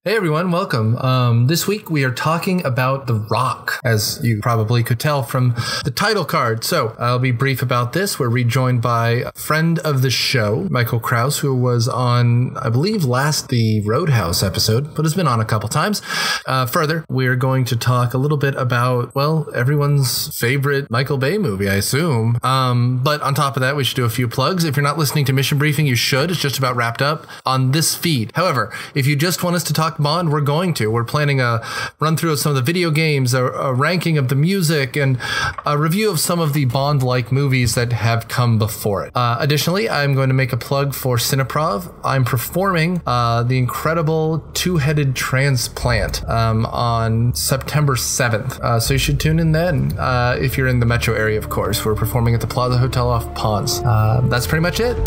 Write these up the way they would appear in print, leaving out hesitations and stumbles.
Hey everyone, welcome. This week we are talking about The Rock, as you probably could tell from the title card. So I'll be brief about this. We're rejoined by a friend of the show, Michael Krause, who was on, I believe, the Roadhouse episode, but has been on a couple times. Further, we're going to talk a little bit about, well, everyone's favorite Michael Bay movie, I assume. But on top of that, we should do a few plugs. If you're not listening to Mission Briefing, you should. It's just about wrapped up on this feed. However, if you just want us to talk Bond, we're going to. We're planning a run through of some of the video games, a ranking of the music, and a review of some of the Bond-like movies that have come before it. Additionally, I'm going to make a plug for Cineprov. I'm performing the incredible Two-Headed Transplant on September 7th. So you should tune in then if you're in the metro area, of course. We're performing at the Plaza Hotel off Ponce. That's pretty much it.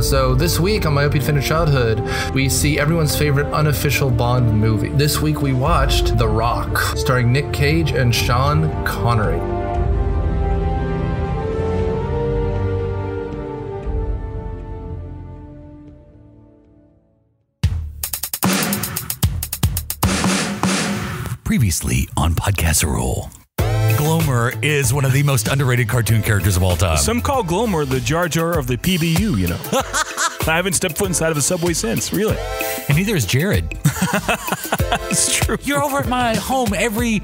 So this week on Myopia Defender Childhood, we see everyone's favorite unofficial Bond movie. This week we watched The Rock, starring Nick Cage and Sean Connery. Previously on Podcasserole. Glomer is one of the most underrated cartoon characters of all time. Some call Glomer the Jar Jar of the PBU, you know. I haven't stepped foot inside of a Subway since, really. And neither is Jared. It's true. You're over at my home every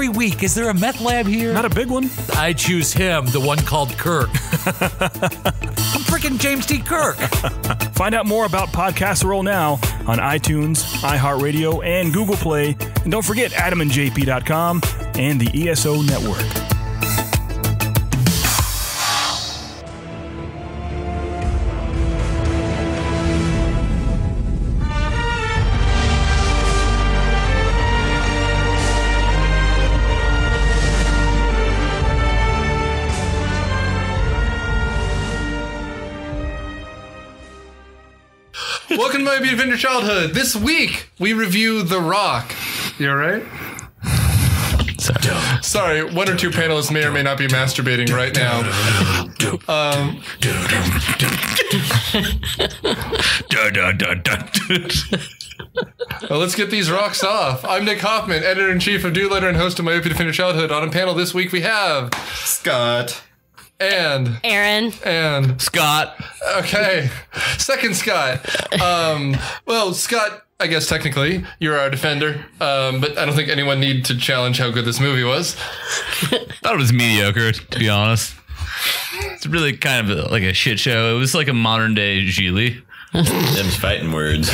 week. Is there a meth lab here? Not a big one. I choose him, the one called Kirk. I'm freaking James T. Kirk. Find out more about Podcasserole now on iTunes, iHeartRadio, and Google Play. And don't forget adamandjp.com and the ESO Network. Welcome to Myopia Defender Childhood. This week we review The Rock. You alright? Sorry, one or two panelists may or may not be masturbating right now. Well, let's get these rocks off. I'm Nick Hoffman, editor-in-chief of Doodletter and host of Myopia Defender Childhood. On a panel this week we have... Scott. And... Erin. And... Scott. Okay. Second Scott. Well, Scott... I guess technically you're our defender, but I don't think anyone need to challenge how good this movie was. Thought it was mediocre, to be honest. It's really kind of like a shit show. It was like a modern day Geely. Them's fighting words.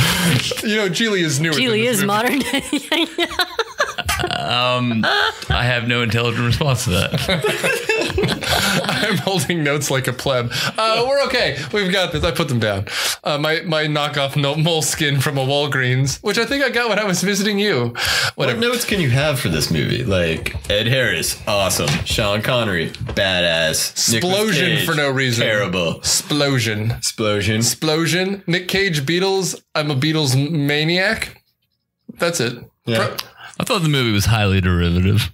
You know, Geely is newer. Geely is modern day. I have no intelligent response to that. I'm holding notes like a pleb. We're okay. We've got this. I put them down. My knockoff moleskin from a Walgreens, which I think I got when I was visiting you. Whatever. What notes can you have for this movie? Like Ed Harris, awesome. Sean Connery, badass. Explosion for no reason. Terrible. Explosion. Nick Cage, Beatles. I'm a Beatles maniac. That's it. Yeah. I thought the movie was highly derivative.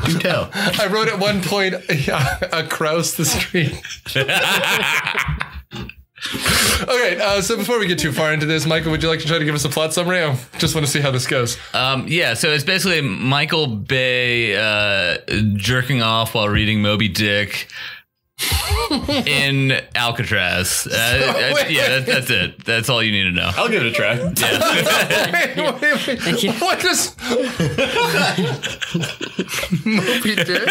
Do tell. I wrote at one point across the street. Okay, so before we get too far into this, Michael, would you like to try to give us a plot summary? I just want to see how this goes. Yeah, so it's basically Michael Bay jerking off while reading Moby Dick in Alcatraz. Yeah, that's it. That's all you need to know. I'll give it a try. Yeah. Wait. Thank you. What is Moby Dick?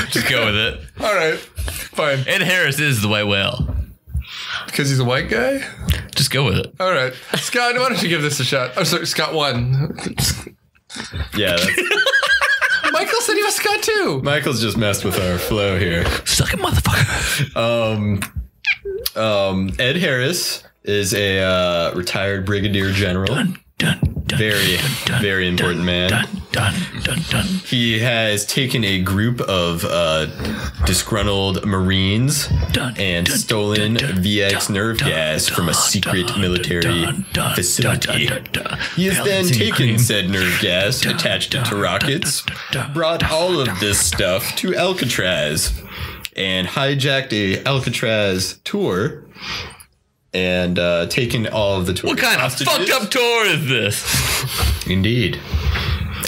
Just go with it. All right, fine. Ed Harris is the white whale. Because he's a white guy? Just go with it. All right. Scott, why don't you give this a shot? I'm sorry, Scott won. Yeah, that's... Michael said he was Scott too. Michael's just messed with our flow here. Suck it, motherfucker. Ed Harris is a retired brigadier general. Very important man. He has taken a group of disgruntled Marines and stolen VX nerve gas from a secret military facility. He has then taken said nerve gas, attached it to rockets, brought all of this stuff to Alcatraz, and hijacked a Alcatraz tour and taken all of the tourists. What kind hostages. of fucked up tour is this? Indeed.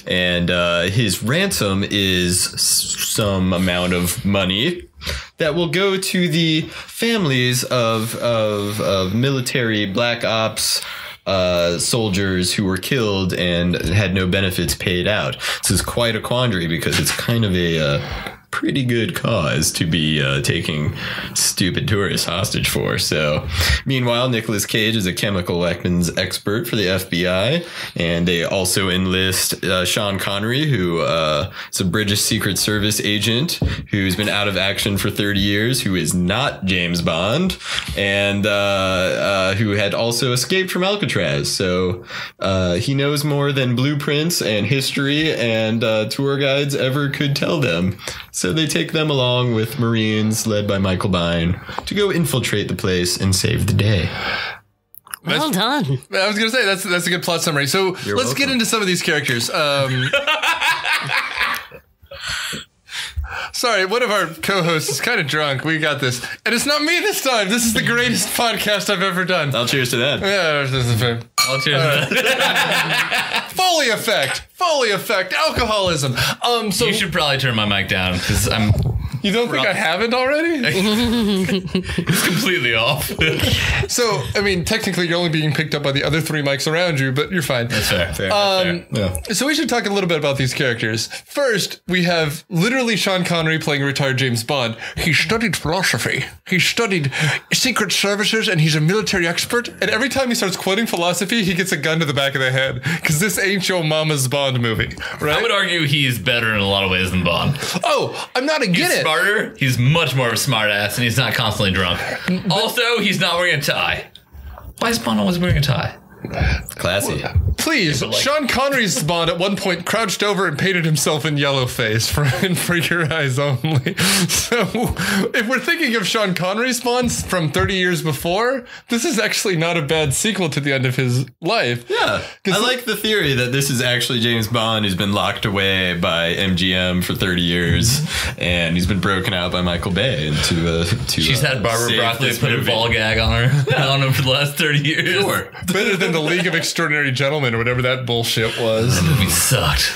And his ransom is some amount of money that will go to the families of military black ops soldiers who were killed and had no benefits paid out. This is quite a quandary because it's kind of a pretty good cause to be taking stupid tourists hostage for. So, meanwhile, Nicolas Cage is a chemical weapons expert for the FBI, and they also enlist Sean Connery, who is a British Secret Service agent who's been out of action for 30 years, who is not James Bond, and who had also escaped from Alcatraz. So he knows more than blueprints and history and tour guides ever could tell them. So they take them along with Marines led by Michael Biehn to go infiltrate the place and save the day. Well done. I was going to say, that's a good plot summary. So let's get into some of these characters. Sorry, one of our co-hosts is kind of drunk. We got this. And it's not me this time. This is the greatest podcast I've ever done. I'll cheers to that. Yeah, this is fair. I'll cheers to that. Foley effect, alcoholism. So You should probably turn my mic down because I'm you don't think I haven't already? it's completely off. So, I mean, technically you're only being picked up by the other 3 mics around you, but you're fine. That's fair. Yeah. So we should talk a little bit about these characters. First, we have literally Sean Connery playing a retired James Bond. He studied philosophy. He studied secret services, and he's a military expert. And every time he starts quoting philosophy, he gets a gun to the back of the head. Because this ain't your mama's Bond movie, right? I would argue he's better in a lot of ways than Bond. Oh, I'm not against He's it. smarter. He's much more of a smart ass, and he's not constantly drunk. Also, he's not wearing a tie. Why is Bond always wearing a tie? Classy. Please, Sean Connery's Bond at one point crouched over and painted himself in yellow face for your eyes only. So, if we're thinking of Sean Connery's Bond from 30 years before, this is actually not a bad sequel to the end of his life. Yeah. I like the theory that this is actually James Bond who's been locked away by MGM for 30 years, and he's been broken out by Michael Bay She's had Barbara Broccoli put a ball gag on him for the last 30 years. Sure. Better than the League of Extraordinary Gentlemen or whatever that bullshit was. That movie sucked.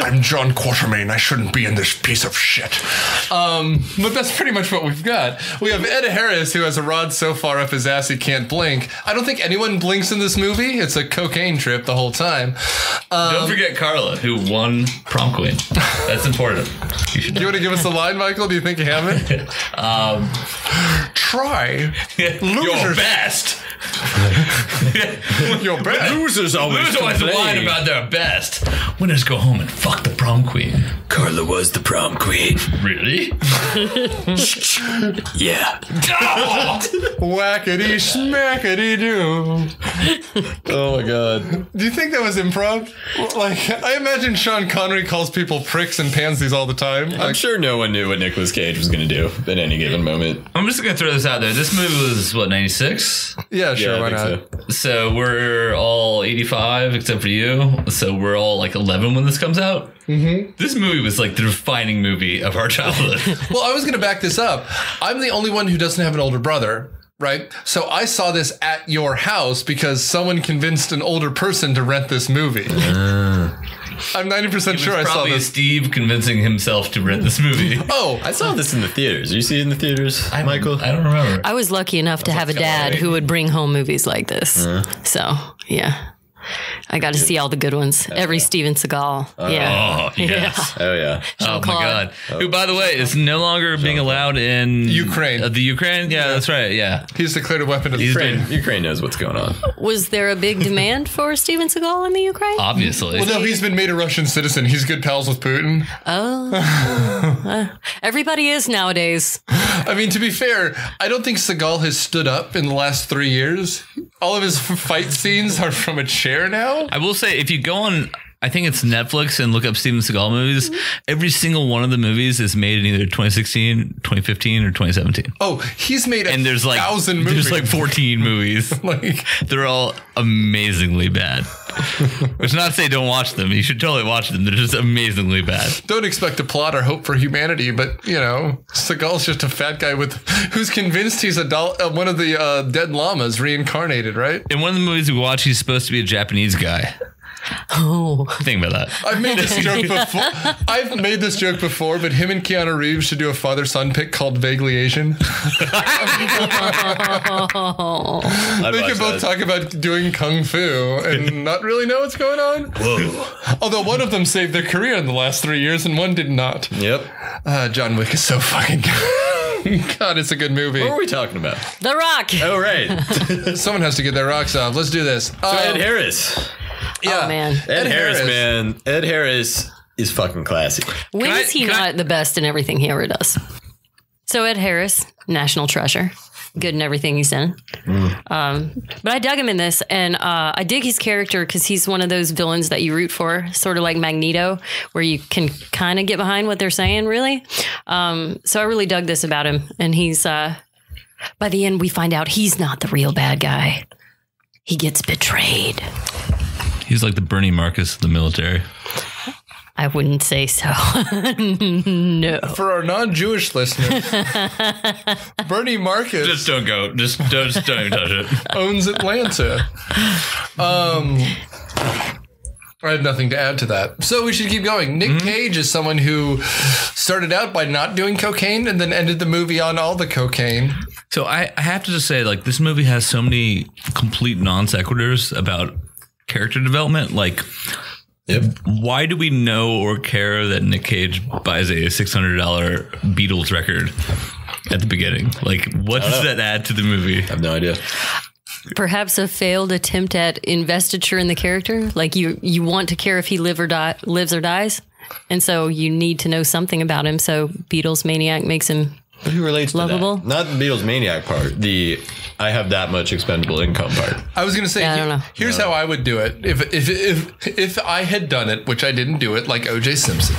I'm John Quatermain. I shouldn't be in this piece of shit. But that's pretty much what we've got. We have Ed Harris, who has a rod so far up his ass he can't blink. I don't think anyone blinks in this movie. It's a cocaine trip the whole time. Don't forget Carla, who won prom queen. That's important. You want to give us a line, Michael? Do you think you have it? Try. Your best. Your best. Losers always whine about their best. Winners go home and fuck the prom queen. Carla was the prom queen. Really? Yeah. Whackity smackity doo. Oh my god. Do you think that was improv? Like, I imagine Sean Connery calls people pricks and pansies all the time. I'm sure no one knew what Nicolas Cage was going to do at any given moment. I'm just going to throw this out there. This movie was, what, 96? Yeah, sure, Yeah, why I not? think So we're all 85 except for you. So we're all like 11 when this comes out. Mm-hmm. This movie was like the defining movie of our childhood. Well, I was going to back this up. I'm the only one who doesn't have an older brother, right? So I saw this at your house because someone convinced an older person to rent this movie. I'm 90% sure I saw Probably this. Steve convincing himself to rent this movie. Oh, I saw this in the theaters. Did you see it in the theaters, Michael? I don't remember. I was lucky enough to have a dad who would bring home movies like this. So, yeah. I got to see all the good ones. Every Steven Seagal. Yeah. Oh, yes. Oh, yeah. Oh, my God. Who, by the way, is no longer being allowed in Ukraine. The Ukraine? Yeah, that's right. Yeah. He's declared a weapon of the Ukraine, Ukraine knows what's going on. Was there a big demand for Steven Seagal in the Ukraine? Obviously. Well, no, he's been made a Russian citizen. He's good pals with Putin. Oh. Everybody is nowadays. I mean, to be fair, I don't think Seagal has stood up in the last 3 years. All of his fight scenes are from a chair now. I will say, if you go on, I think it's Netflix, and look up Steven Seagal movies, every single one of the movies is made in either 2016, 2015, or 2017. Oh, he's made And there's like 1,000 movies. there's like 14 movies. Like, They're all amazingly bad. Which is not to say don't watch them. You should totally watch them. They're just amazingly bad. Don't expect a plot or hope for humanity, but, Seagal's just a fat guy who's convinced he's one of the dead llamas reincarnated, right? In one of the movies we watch, he's supposed to be a Japanese guy. Oh. Think about that. I've made this joke before, but him and Keanu Reeves should do a father-son pick called Vaguely Asian. They could both talk about doing kung fu and not really know what's going on. Whoa. Although one of them saved their career in the last 3 years and one did not. Yep. John Wick is so fucking good. God, it's a good movie. What were we talking about? The Rock. Oh, right. Someone has to get their rocks off. Let's do this. Ed Harris. Yeah. Oh, man. Ed Harris, man. Ed Harris is fucking classic. When is he not the best in everything he ever does? So Ed Harris, national treasure. Good in everything he's in. But I dug him in this, and I dig his character because he's one of those villains that you root for, sort of like Magneto, where you can kind of get behind what they're saying, really. So I really dug this about him. And he's, by the end, we find out he's not the real bad guy. He gets betrayed. He's like the Bernie Marcus of the military. I wouldn't say so. No. For our non-Jewish listeners, Bernie Marcus Just don't go. Just don't even touch it. owns Atlanta. I have nothing to add to that. So we should keep going. Nick Cage is someone who started out by not doing cocaine and then ended the movie on all the cocaine. So I have to just say, like, this movie has so many complete non sequiturs about character development. Like, why do we know or care that Nick Cage buys a $600 Beatles record at the beginning? Like, what does that add to the movie? I have no idea. Perhaps a failed attempt at investiture in the character. Like you want to care if he lives or dies. And so you need to know something about him. So Beatles Maniac makes him But who relates lovable. to that? Not the Beatles Maniac part. The I have that much expendable income part. I was going to say, I don't know. Here's how I would do it. If I had done it, which I didn't do it, like O.J. Simpson,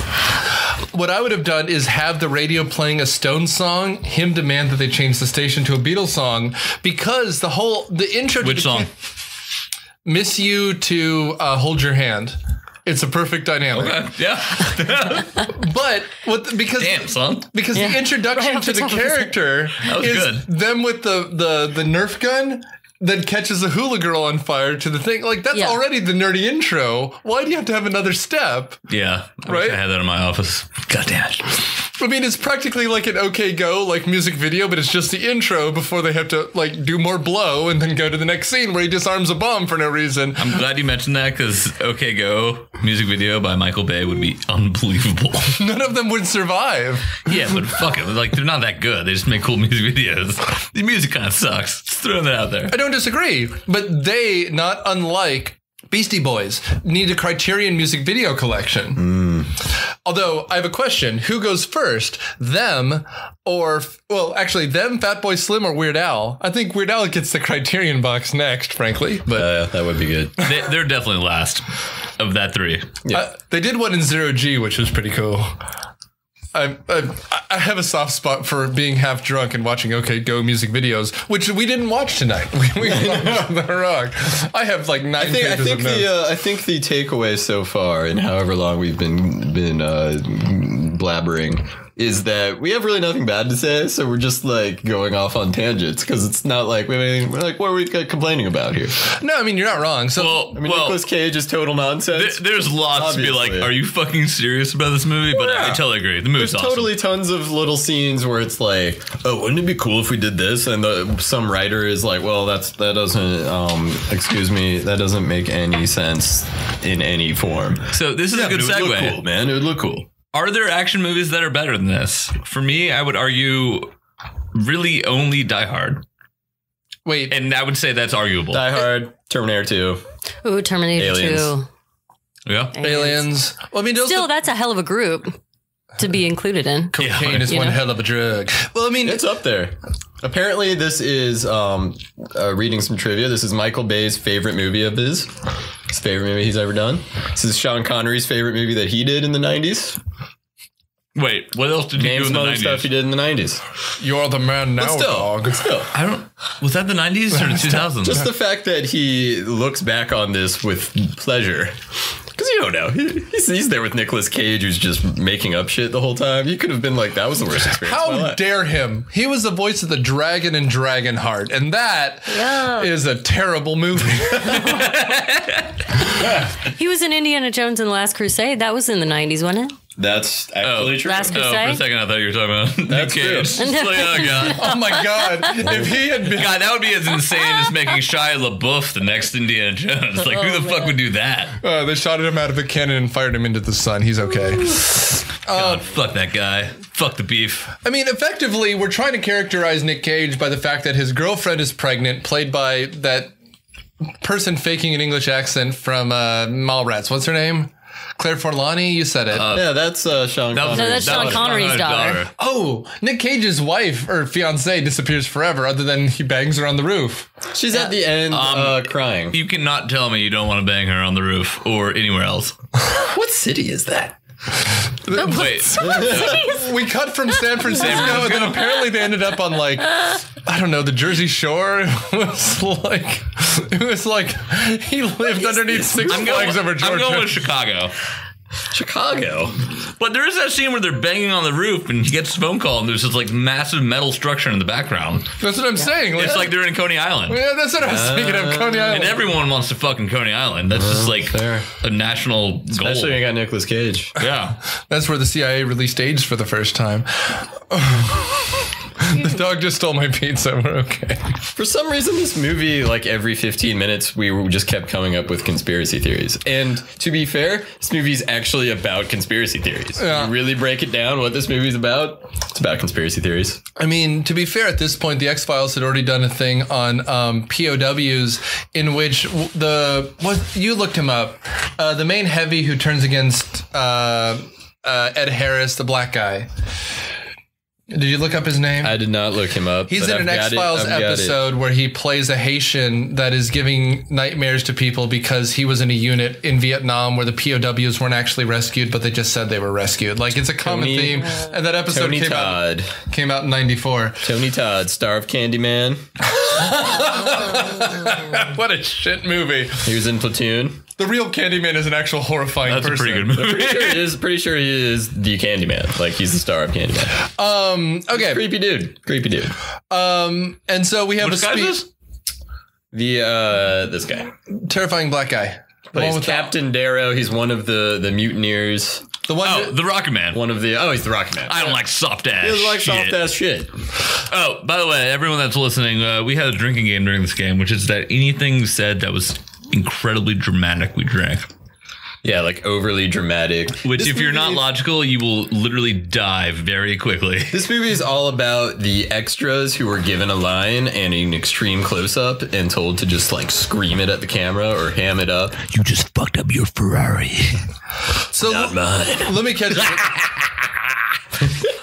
what I would have done is have the radio playing a Stones song, him demand that they change the station to a Beatles song, because the intro to Which song? Miss You to Hold Your Hand. It's a perfect dynamic. Okay. Yeah. But because the introduction to the character is good. them with the Nerf gun that catches a hula girl on fire to the thing. Like, that's already the nerdy intro. Why do you have to have another step? Yeah. I Right? wish I had that in my office. God damn it. I mean, it's practically like an OK Go, like, music video, but it's just the intro before they have to, like, do more blow and then go to the next scene where he disarms a bomb for no reason. I'm glad you mentioned that because OK Go music video by Michael Bay would be unbelievable. None of them would survive. Yeah, but fuck it. Like, they're not that good. They just make cool music videos. The music kind of sucks. Just throwing that out there. I don't disagree, but they, not unlike Beastie Boys, need a Criterion music video collection. Although I have a question: who goes first, them or them, Fatboy Slim, or Weird Al? I think Weird Al gets the Criterion box next, frankly. But That would be good. They're definitely last of that three. they did one in 0G, which was pretty cool. I have a soft spot for being half drunk and watching OK Go music videos, which we didn't watch tonight. We watched The Rock. I have like 9 pages of notes. I think the takeaway so far, in however long we've been blabbering, is that we have really nothing bad to say, so we're just like going off on tangents because it's not like we're like, what are we complaining about here? No, I mean, you're not wrong. So Nicolas Cage is total nonsense. There's lots Obviously. to be like, are you fucking serious about this movie? But I totally agree. The movie's There's awesome. totally tons of little scenes where it's like, oh, wouldn't it be cool if we did this? And some writer is like, well, that doesn't make any sense in any form. So this is a good It would look segue. cool, man. It would look cool. Are there action movies that are better than this? For me, I would argue really only Die Hard. wait, And I would say that's arguable. Die Hard, Terminator 2. Ooh, Terminator Aliens. 2. Yeah. Aliens. Well, I mean, Still, that's a hell of a group to be included in. cocaine is You one know? hell of a drug. Well, I mean, It's up there. Apparently, this is, reading some trivia, this is Michael Bay's favorite movie of his favorite movie he's ever done. This is Sean Connery's favorite movie that he did in the 90s. Wait, what else did he Name do in some the other 90s? stuff he did in the 90s. You're the man now, But still. I don't. Was that the 90s or the 2000s? Just the fact that he looks back on this with pleasure. Because you don't know. He's there with Nicolas Cage, who's just making up shit the whole time. He could have been like, that was the worst experience of my How life. dare him? He was the voice of the dragon in Dragonheart, and that is a terrible movie. He was in Indiana Jones and the Last Crusade. That was in the 90s, wasn't it? That's actually true. Last Oh, for a Crusade? second, I thought you were talking about Nick Cage. true. It's like, oh, God. Oh my God. If he had been. God, that would be as insane as making Shia LaBeouf the next Indiana Jones. Like, who the fuck would do that? They shot him out of a cannon and fired him into the sun. He's okay. God, fuck that guy. Fuck the beef. I mean, effectively, we're trying to characterize Nick Cage by the fact that his girlfriend is pregnant, played by that person faking an English accent from Mallrats. What's her name? Claire Forlani? You said it. Yeah, that's Sean Connery. No, that's Sean Connery's daughter. Oh, Nick Cage's wife or fiance disappears forever, other than he bangs her on the roof. She's at the end crying. You cannot tell me you don't want to bang her on the roof or anywhere else. What city is that? Wait. We cut from San Francisco, and then apparently they ended up on, like, I don't know, the Jersey Shore. It was like he lived underneath Six Flags over Georgia. I'm going with Chicago. Chicago. But there is that scene where they're banging on the roof and he gets a phone call and there's this like massive metal structure in the background. That's what I'm saying. It's like they're in Coney Island. Yeah, that's what I was thinking of, Coney Island. And everyone wants to fuck in Coney Island. That's just like fair. a national goal. Especially when you got Nicolas Cage. Yeah. That's where the CIA released AIDS for the first time. The dog just stole my pizza. We're okay. For some reason, this movie, like every 15 minutes, we just kept coming up with conspiracy theories. And to be fair, this movie's actually about conspiracy theories. Yeah. You really break it down what this movie's about, it's about conspiracy theories. I mean, to be fair, at this point, the X-Files had already done a thing on POWs in which you looked him up. The main heavy who turns against Ed Harris, the black guy. Did you look up his name? I did not look him up. He's in an X-Files episode where he plays a Haitian that is giving nightmares to people because he was in a unit in Vietnam where the POWs weren't actually rescued, but they just said they were rescued. Like, it's a common theme. And that episode came out in 94. Tony Todd, star of Candyman. What a shit movie. He was in Platoon. The real Candyman is an actual horrifying person. That's a pretty good movie. Pretty sure he is the Candyman. Like, he's the star of Candyman. Okay. Creepy dude. And so we have Which guy is this? This guy. Terrifying black guy. Plays Captain Darrow. He's one of the mutineers. The one Oh, the Rocket Man. He's the Rocket Man. I don't like soft ass. He doesn't like shit. soft ass shit. Oh, by the way, everyone that's listening, we had a drinking game during this game, which is that anything said that was incredibly dramatic, we drank. Yeah, like overly dramatic. Which, if you're not logical, you will literally die very quickly. This movie is all about the extras who were given a line and an extreme close up and told to just like scream it at the camera or ham it up. You just fucked up your Ferrari. So Not mine. let me catch you.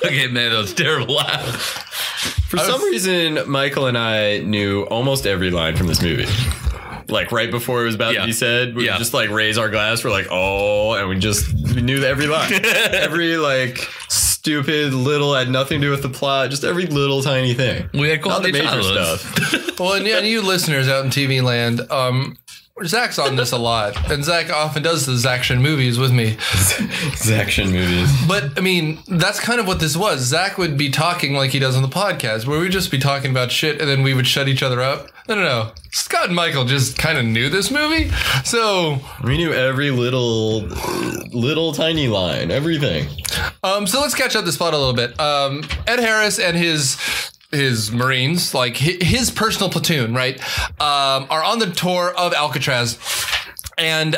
Okay, man, that was terrible. For some reason, Michael and I knew almost every line from this movie. Like right before it was about to be said, we would just like raise our glass. We're like, oh, and we knew every line. Every like stupid little had nothing to do with the plot. Just every little tiny thing. We had Not the quality major childhoods. stuff. Well, and you listeners out in TV land, Zach's on this a lot, and Zach often does the Zaction movies with me. Action movies. But, I mean, that's kind of what this was. Zach would be talking like he does on the podcast, where we'd just be talking about shit, and then we would shut each other up. No. Scott and Michael just kind of knew this movie, so... We knew every little tiny line, everything. So let's catch up this plot a little bit. Ed Harris and his Marines, like his personal platoon, right, are on the tour of Alcatraz and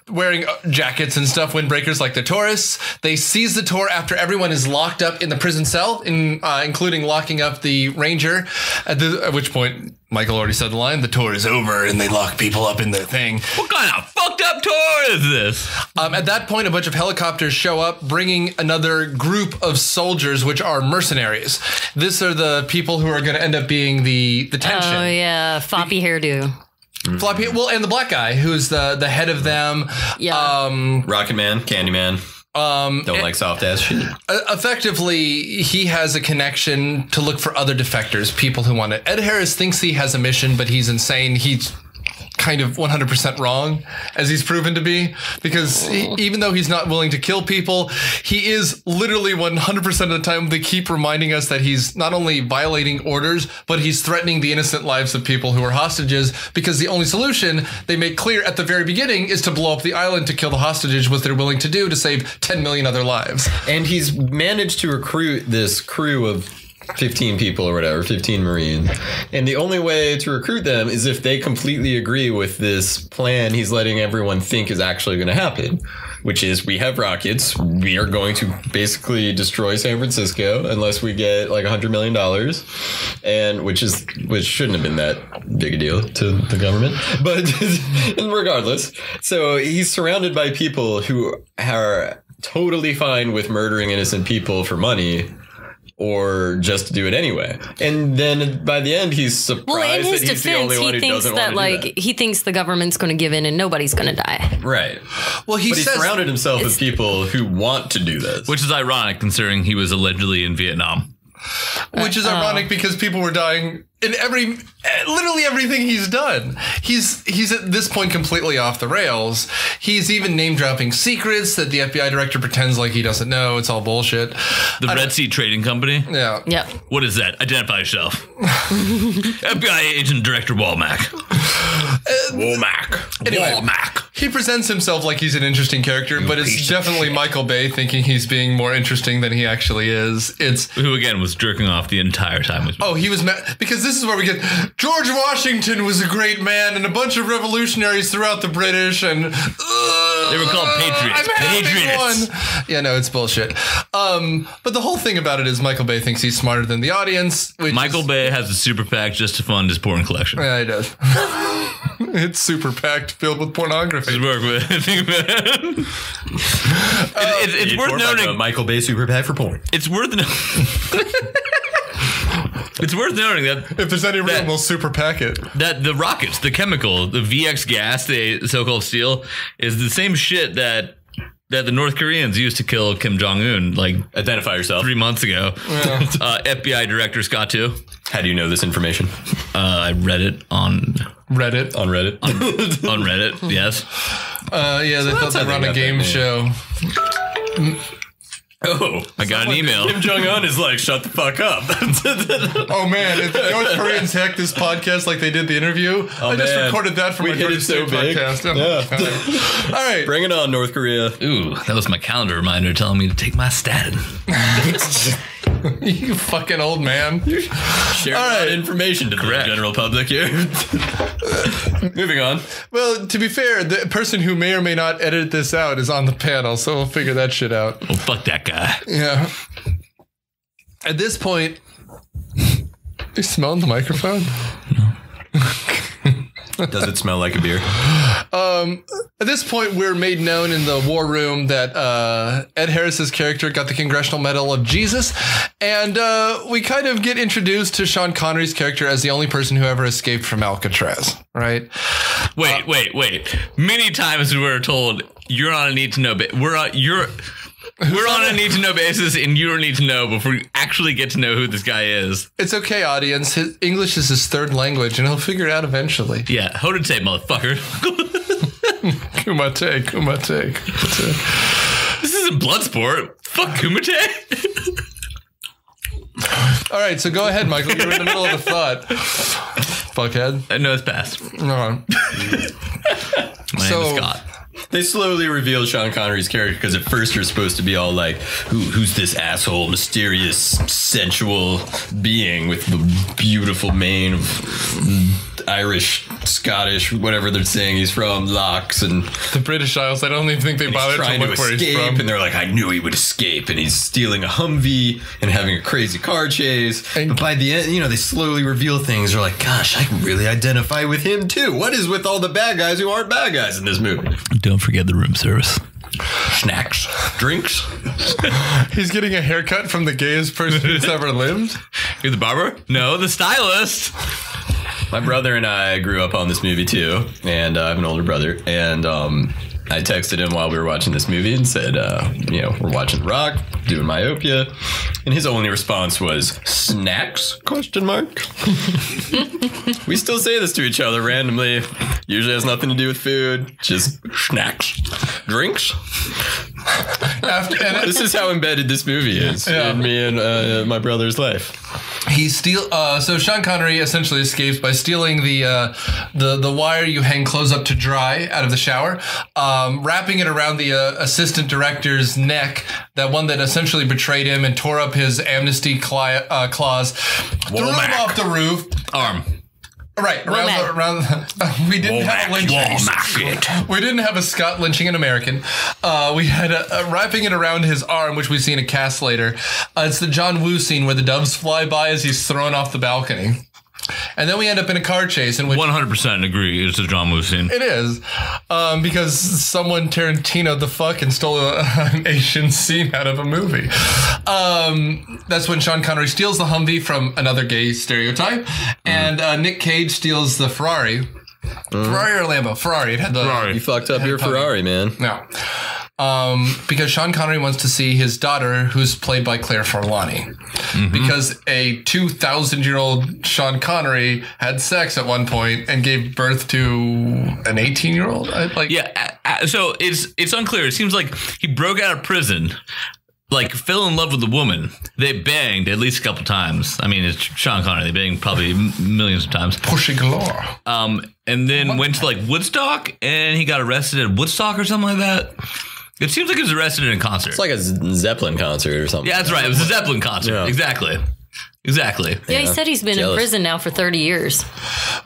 wearing jackets and stuff, windbreakers like the tourists. They seize the tour after everyone is locked up in the prison cell, including locking up the ranger, at which point Michael already said the line, the tour is over, and they lock people up in their thing. What kind of fucked up tour is this? At that point, a bunch of helicopters show up, bringing another group of soldiers, which are mercenaries. These are the people who are going to end up being the tension. Oh, yeah. Floppy hairdo. Floppy, well, and the black guy, who's the head of them. Yeah. Rocket Man, Candyman. Don't like soft ass shit. Effectively, he has a connection to look for other defectors, people who want it. Ed Harris thinks he has a mission, but he's insane. He's kind of 100% wrong, as he's proven to be, because even though he's not willing to kill people, he is literally 100% of the time. They keep reminding us that he's not only violating orders, but he's threatening the innocent lives of people who are hostages, because the only solution they make clear at the very beginning is to blow up the island to kill the hostages, what they're willing to do to save 10 million other lives. And he's managed to recruit this crew of 15 people or whatever, 15 Marines. And the only way to recruit them is if they completely agree with this plan he's letting everyone think is actually going to happen, which is we have rockets. We are going to basically destroy San Francisco unless we get like $100 million. And which shouldn't have been that big a deal to the government. But regardless, so he's surrounded by people who are totally fine with murdering innocent people for money, or just to do it anyway. And then by the end, he's surprised that he's the only one who doesn't want to do that. He thinks the government's going to give in and nobody's going to die. Right. Well, he surrounded himself with people who want to do this. Which is ironic, considering he was allegedly in Vietnam. Which is ironic because people were dying in literally everything he's done. He's at this point completely off the rails. He's even name dropping secrets that the FBI director pretends like he doesn't know. It's all bullshit. The Red Sea Trading Company? Yeah. Yeah. What is that? Identify yourself. FBI agent Director Womack. Anyway, Womack. He presents himself like he's an interesting character, but it's definitely Michael Bay thinking he's being more interesting than he actually is. Who again was jerking off the entire time. He was mad because this is where we get George Washington was a great man and a bunch of revolutionaries throughout the British and they were called patriots. Patriots. Yeah, no, it's bullshit. But the whole thing about it is Michael Bay thinks he's smarter than the audience. Michael Bay has a super PAC just to fund his porn collection. Yeah, he does. It's super packed, filled with pornography. It's worth noting. Michael Bay super PAC for porn. It's worth noting that if there's any room, we'll super pack it. That the rockets, the chemical, the VX gas, the so-called steel, is the same shit that the North Koreans used to kill Kim Jong-un. Like, identify yourself. 3 months ago. Yeah. FBI director Scott too. How do you know this information? I read it on Reddit. On Reddit. On Reddit. Yes. Yeah, they thought they were on a game show. Oh, I got an email. Kim Jong-un is like, shut the fuck up. Oh, man. If the North Koreans hacked this podcast like they did the interview, I just recorded that for my Georgia State podcast. Yeah. All right. Bring it on, North Korea. Ooh, that was my calendar reminder telling me to take my statin. You fucking old man. Share that information to the general public here. Moving on. Well, to be fair, the person who may or may not edit this out is on the panel, so we'll figure that shit out. Well, fuck that guy. Yeah. At this point, you smelling the microphone? No. Does it smell like a beer? At this point, we're made known in the war room that Ed Harris's character got the Congressional Medal of Jesus, and we kind of get introduced to Sean Connery's character as the only person who ever escaped from Alcatraz, right? Wait. Many times we were told you're on a need to know, we're on a need to know basis, and you don't need to know before you actually get to know who this guy is. It's okay, audience. His English is his third language, and he'll figure it out eventually. Yeah, Hodate, motherfucker. Kumite. This isn't Bloodsport. Fuck Kumite. All right, so go ahead, Michael. You're in the middle of a thought. Fuckhead. No, it's past. No. My name is Scott. They slowly reveal Sean Connery's character because at first you're supposed to be all like, who's this asshole, mysterious, sensual being with the beautiful mane of Irish, Scottish, whatever they're saying he's from, locks and the British Isles. I don't even think they bothered to look where he's from. And they're like, I knew he would escape, and he's stealing a Humvee and having a crazy car chase. And by the end, they slowly reveal things. They're like, gosh, I can really identify with him too. What is with all the bad guys who aren't bad guys in this movie? Don't forget the room service. Snacks, drinks. He's getting a haircut from the gayest person who's ever lived. You're the barber? No, the stylist. My brother and I grew up on this movie too, and I have an older brother, and I texted him while we were watching this movie and said, we're watching Rock, doing Myopia. And his only response was, snacks? ? We still say this to each other randomly. Usually has nothing to do with food. Just snacks. Drinks? This is how embedded this movie is in me and my brother's life. So Sean Connery essentially escapes by stealing the wire you hang clothes up to dry out of the shower, wrapping it around the assistant director's neck, that one that essentially betrayed him and tore up his amnesty clause, threw him off the roof. Arm. Right, around we didn't have a lynching. We didn't have a Scott lynching an American. We had wrapping it around his arm, which we see in a cast later. It's the John Woo scene where the doves fly by as he's thrown off the balcony. And then we end up in a car chase in which 100% agree. It's the John Woo scene. It is because someone Tarantino'd the fuck and stole an Asian scene out of a movie. That's when Sean Connery steals the Humvee from another gay stereotype, and Nick Cage steals the Ferrari. Ferrari or Lambo? Ferrari. It had the Ferrari. You fucked up your Ferrari, man. No. Because Sean Connery wants to see his daughter, who's played by Claire Forlani. Because a 2,000-year-old Sean Connery had sex at one point and gave birth to an 18-year-old. So it's unclear. It seems like he broke out of prison, like fell in love with a woman. They banged at least a couple times. I mean, it's Sean Connery. They banged probably millions of times. Pushing galore. And then went to like Woodstock, and he got arrested at Woodstock or something like that. It seems like he was arrested in a concert. It's like a Zeppelin concert or something. Yeah, that's right. It was a Zeppelin concert. Yeah. Exactly. Yeah, he said he's been in prison now for 30 years.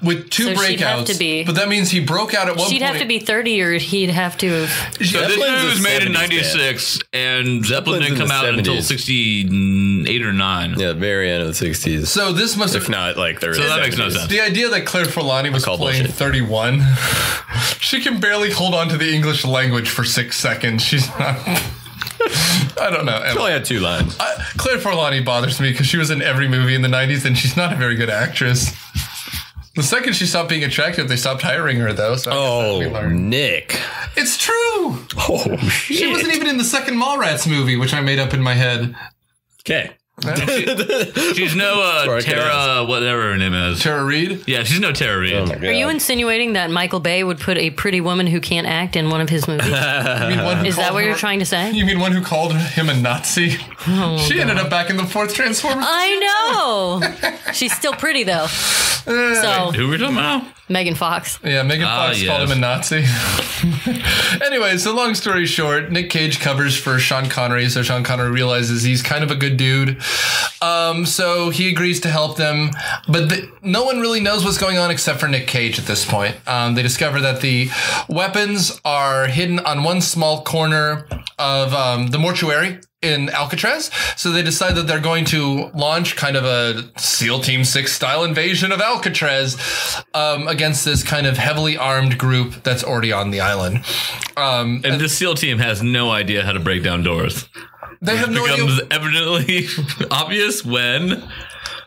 With two breakouts. But that means he broke out at one point. She'd have to be 30 or he'd have to have... So this movie was made in 96 and Zeppelin didn't come out until 68 or 9. Yeah, very end of the 60s. So this must have... If not, like, the early So that 70s. makes no sense. The idea that Claire Forlani was playing 31, she can barely hold on to the English language for 6 seconds. She's not... I don't know. She only had 2 lines. Claire Forlani bothers me because she was in every movie in the 90s and she's not a very good actress. The second she stopped being attractive, they stopped hiring her, though. So Nick. It's true. Oh, shit. She wasn't even in the second Mallrats movie, which I made up in my head. Okay. She's no Tara, whatever her name is. Tara Reid? Yeah, she's no Tara Reid. Oh my God. Are you insinuating that Michael Bay would put a pretty woman who can't act in one of his movies? Is that what you're trying to say? You mean one who called him a Nazi? She ended up back in the 4th Transformers. I know. She's still pretty, though. So Who are we talking about? Megan Fox. Yeah, Megan Fox called him a Nazi. Anyway, so long story short, Nick Cage covers for Sean Connery, so Sean Connery realizes he's kind of a good dude. So he agrees to help them, but no one really knows what's going on except for Nick Cage at this point. They discover that the weapons are hidden on one small corner of the mortuary in Alcatraz. So they decide that they're going to launch kind of a SEAL Team 6 style invasion of Alcatraz against this kind of heavily armed group that's already on the island. And this SEAL team has no idea how to break down doors. They have no idea. Becomes evidently obvious when...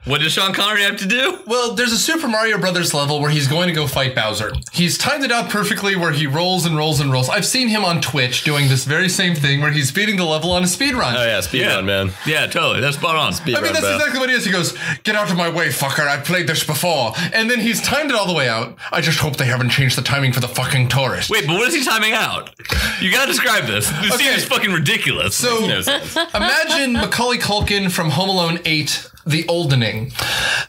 What does Sean Connery have to do? Well, there's a Super Mario Brothers level where he's going to go fight Bowser. He's timed it out perfectly where he rolls and rolls and rolls. I've seen him on Twitch doing this very same thing where he's beating the level on a speed run. Oh, yeah, speed run, man. Yeah, totally. That's spot on. That's exactly what he is. He goes, "Get out of my way, fucker. I've played this before." And then he's timed it all the way out. I just hope they haven't changed the timing for the fucking tourists. Wait, but what is he timing out? You gotta describe this. This scene is fucking ridiculous. So, imagine Macaulay Culkin from Home Alone 8, The Oldening.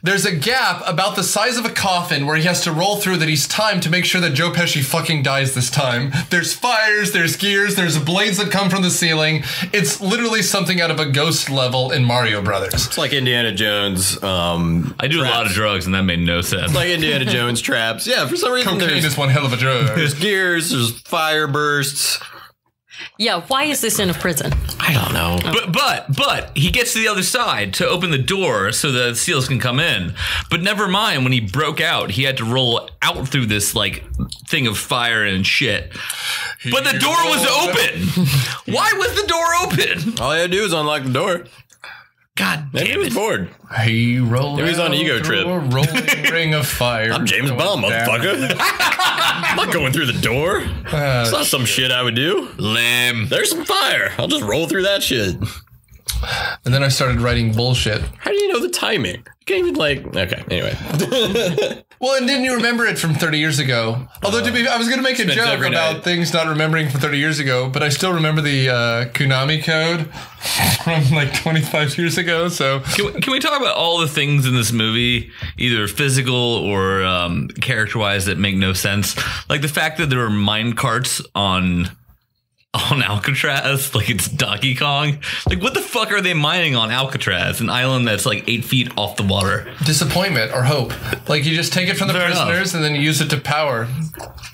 There's a gap about the size of a coffin where he has to roll through that he's timed to make sure that Joe Pesci fucking dies this time. There's fires, there's gears, there's blades that come from the ceiling. It's literally something out of a Ghost level in Mario Brothers. It's like Indiana Jones. I do a lot of drugs and that made no sense. It's like Indiana Jones traps. Yeah, for some reason cocaine is one hell of a drug. There's gears, there's fire bursts. Yeah, why is this in a prison? I don't know. But he gets to the other side to open the door so the SEALs can come in. But never mind, when he broke out, he had to roll out through this like thing of fire and shit. But the door was open. Why was the door open? All he had to do was unlock the door. God Maybe he damn was it. bored. He rolled. Maybe he's on an ego trip. A rolling ring of fire. I'm James Bond, motherfucker. I'm not going through the door. It's not some shit I would do. Lame. There's some fire. I'll just roll through that shit. And then I started writing bullshit. How do you know the timing? You can't even okay, anyway. Well, and didn't you remember it from 30 years ago? Although I was going to make a joke every about night. things not remembering from 30 years ago, but I still remember the Konami code from like 25 years ago. So Can we talk about all the things in this movie, either physical or character-wise, that make no sense? Like the fact that there are mine carts on Alcatraz, like it's Donkey Kong. Like, what the fuck are they mining on Alcatraz, an island that's like 8 feet off the water? disappointment or hope. Like you just take it from the Fair enough. prisoners and then you use it to power.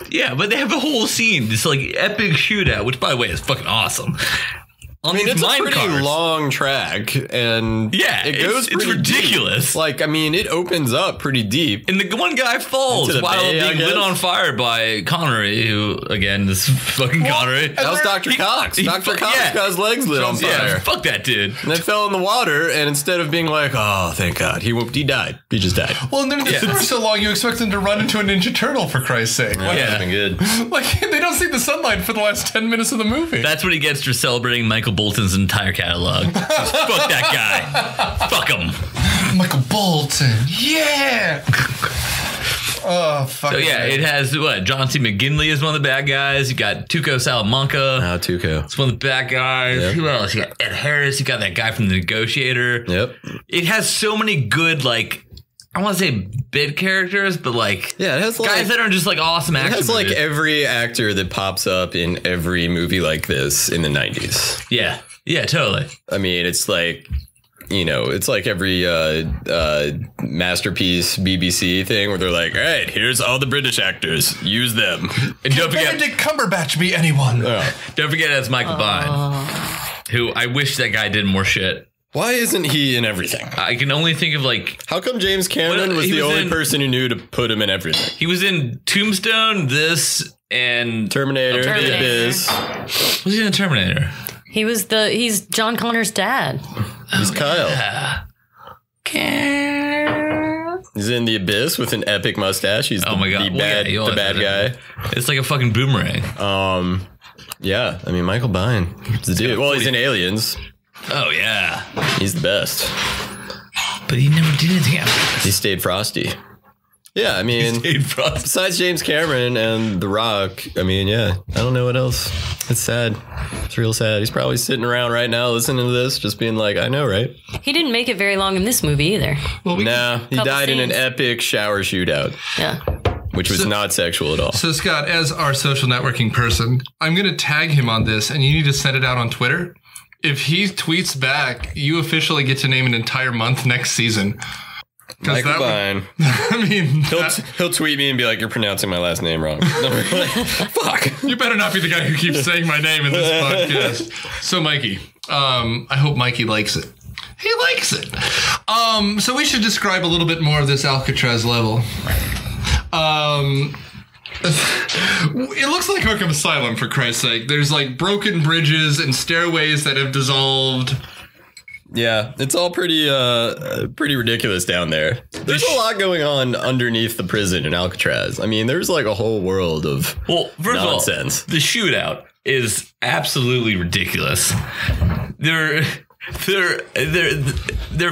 Yeah, but they have a whole scene, this like epic shootout, which by the way is fucking awesome. On these It's a mine pretty carts. long track, and Yeah, it goes it's pretty ridiculous. deep. Like, I mean, it opens up pretty deep. And the one guy falls Into the while bay, I being lit guess. on fire by Connery, who, again, this fucking Connery. That was Dr. Cox. Dr. Cox got his legs lit on Yeah, fire. fuck that dude. And they fell in the water, and instead of being like, oh, thank God, he died. He just died. Well, and then for so long you expect them to run into a Ninja Turtle, for Christ's sake. Like, Yeah. Been good. like they don't see the sunlight for the last 10 minutes of the movie. That's what he gets for celebrating Michael Bolton's entire catalog. Just fuck that guy. Fuck him. Michael Bolton. Yeah. Oh, fuck. So yeah, it has what? John C. McGinley is one of the bad guys. You got Tuco Salamanca. Ah, Tuco. It's one of the bad guys. Yep. Who else? You got Ed Harris. You got that guy from The Negotiator. Yep. It has so many good, like, I want to say bit characters, but like, Yeah, it has like, guys that are just like awesome it action has like movies. every actor that pops up in every movie like this in the 90s. Yeah. Yeah, totally. I mean, it's like, you know, it's like every masterpiece BBC thing where they're like, all right, here's all the British actors. Use them. And don't forget, Benedict Cumberbatch be anyone. don't forget that's Michael Biehn, who I wish that guy did more shit. Why isn't he in everything? I can only think of like, How come James Cameron Well, was he the was only in- person who knew to put him in everything? he was in Tombstone, this, and Terminator, Terminator. The Abyss. was he in the Terminator? He's John Connor's dad. He's Kyle. Yeah. He's in The Abyss with an epic mustache. He's Oh my God. the Well, bad, yeah, he the always bad has guy. It's like a fucking boomerang. Yeah, I mean, Michael Biehn. He's the dude. Well, he's in Aliens. Oh yeah, He's the best. but he never did anything after He this. stayed frosty. Yeah, I mean, besides James Cameron and The Rock, I mean, yeah, I don't know what else. It's sad. It's real sad. He's probably sitting around right now listening to this, just being like, I know, right? He didn't make it very long in this movie either. Nah, he Couple died in an scenes. epic shower shootout, Yeah. which was not sexual at all. So, Scott, as our social networking person, I'm going to tag him on this, and you need to send it out on Twitter. If he tweets back, you officially get to name an entire month next season. 'Cause Michael that would- Biehn. I mean, He'll tweet me and be like, you're pronouncing my last name wrong. Fuck. you better not be the guy who keeps saying my name in this podcast. So, Mikey, I hope Mikey likes it. He likes it. So we should describe a little bit more of this Alcatraz level. It looks like Arkham Asylum, for Christ's sake. There's like broken bridges and stairways that have dissolved. Yeah, it's all pretty ridiculous down there. There's a lot going on underneath the prison in Alcatraz. I mean, there's like a whole world of Well, first nonsense. of all, the shootout is absolutely ridiculous. They're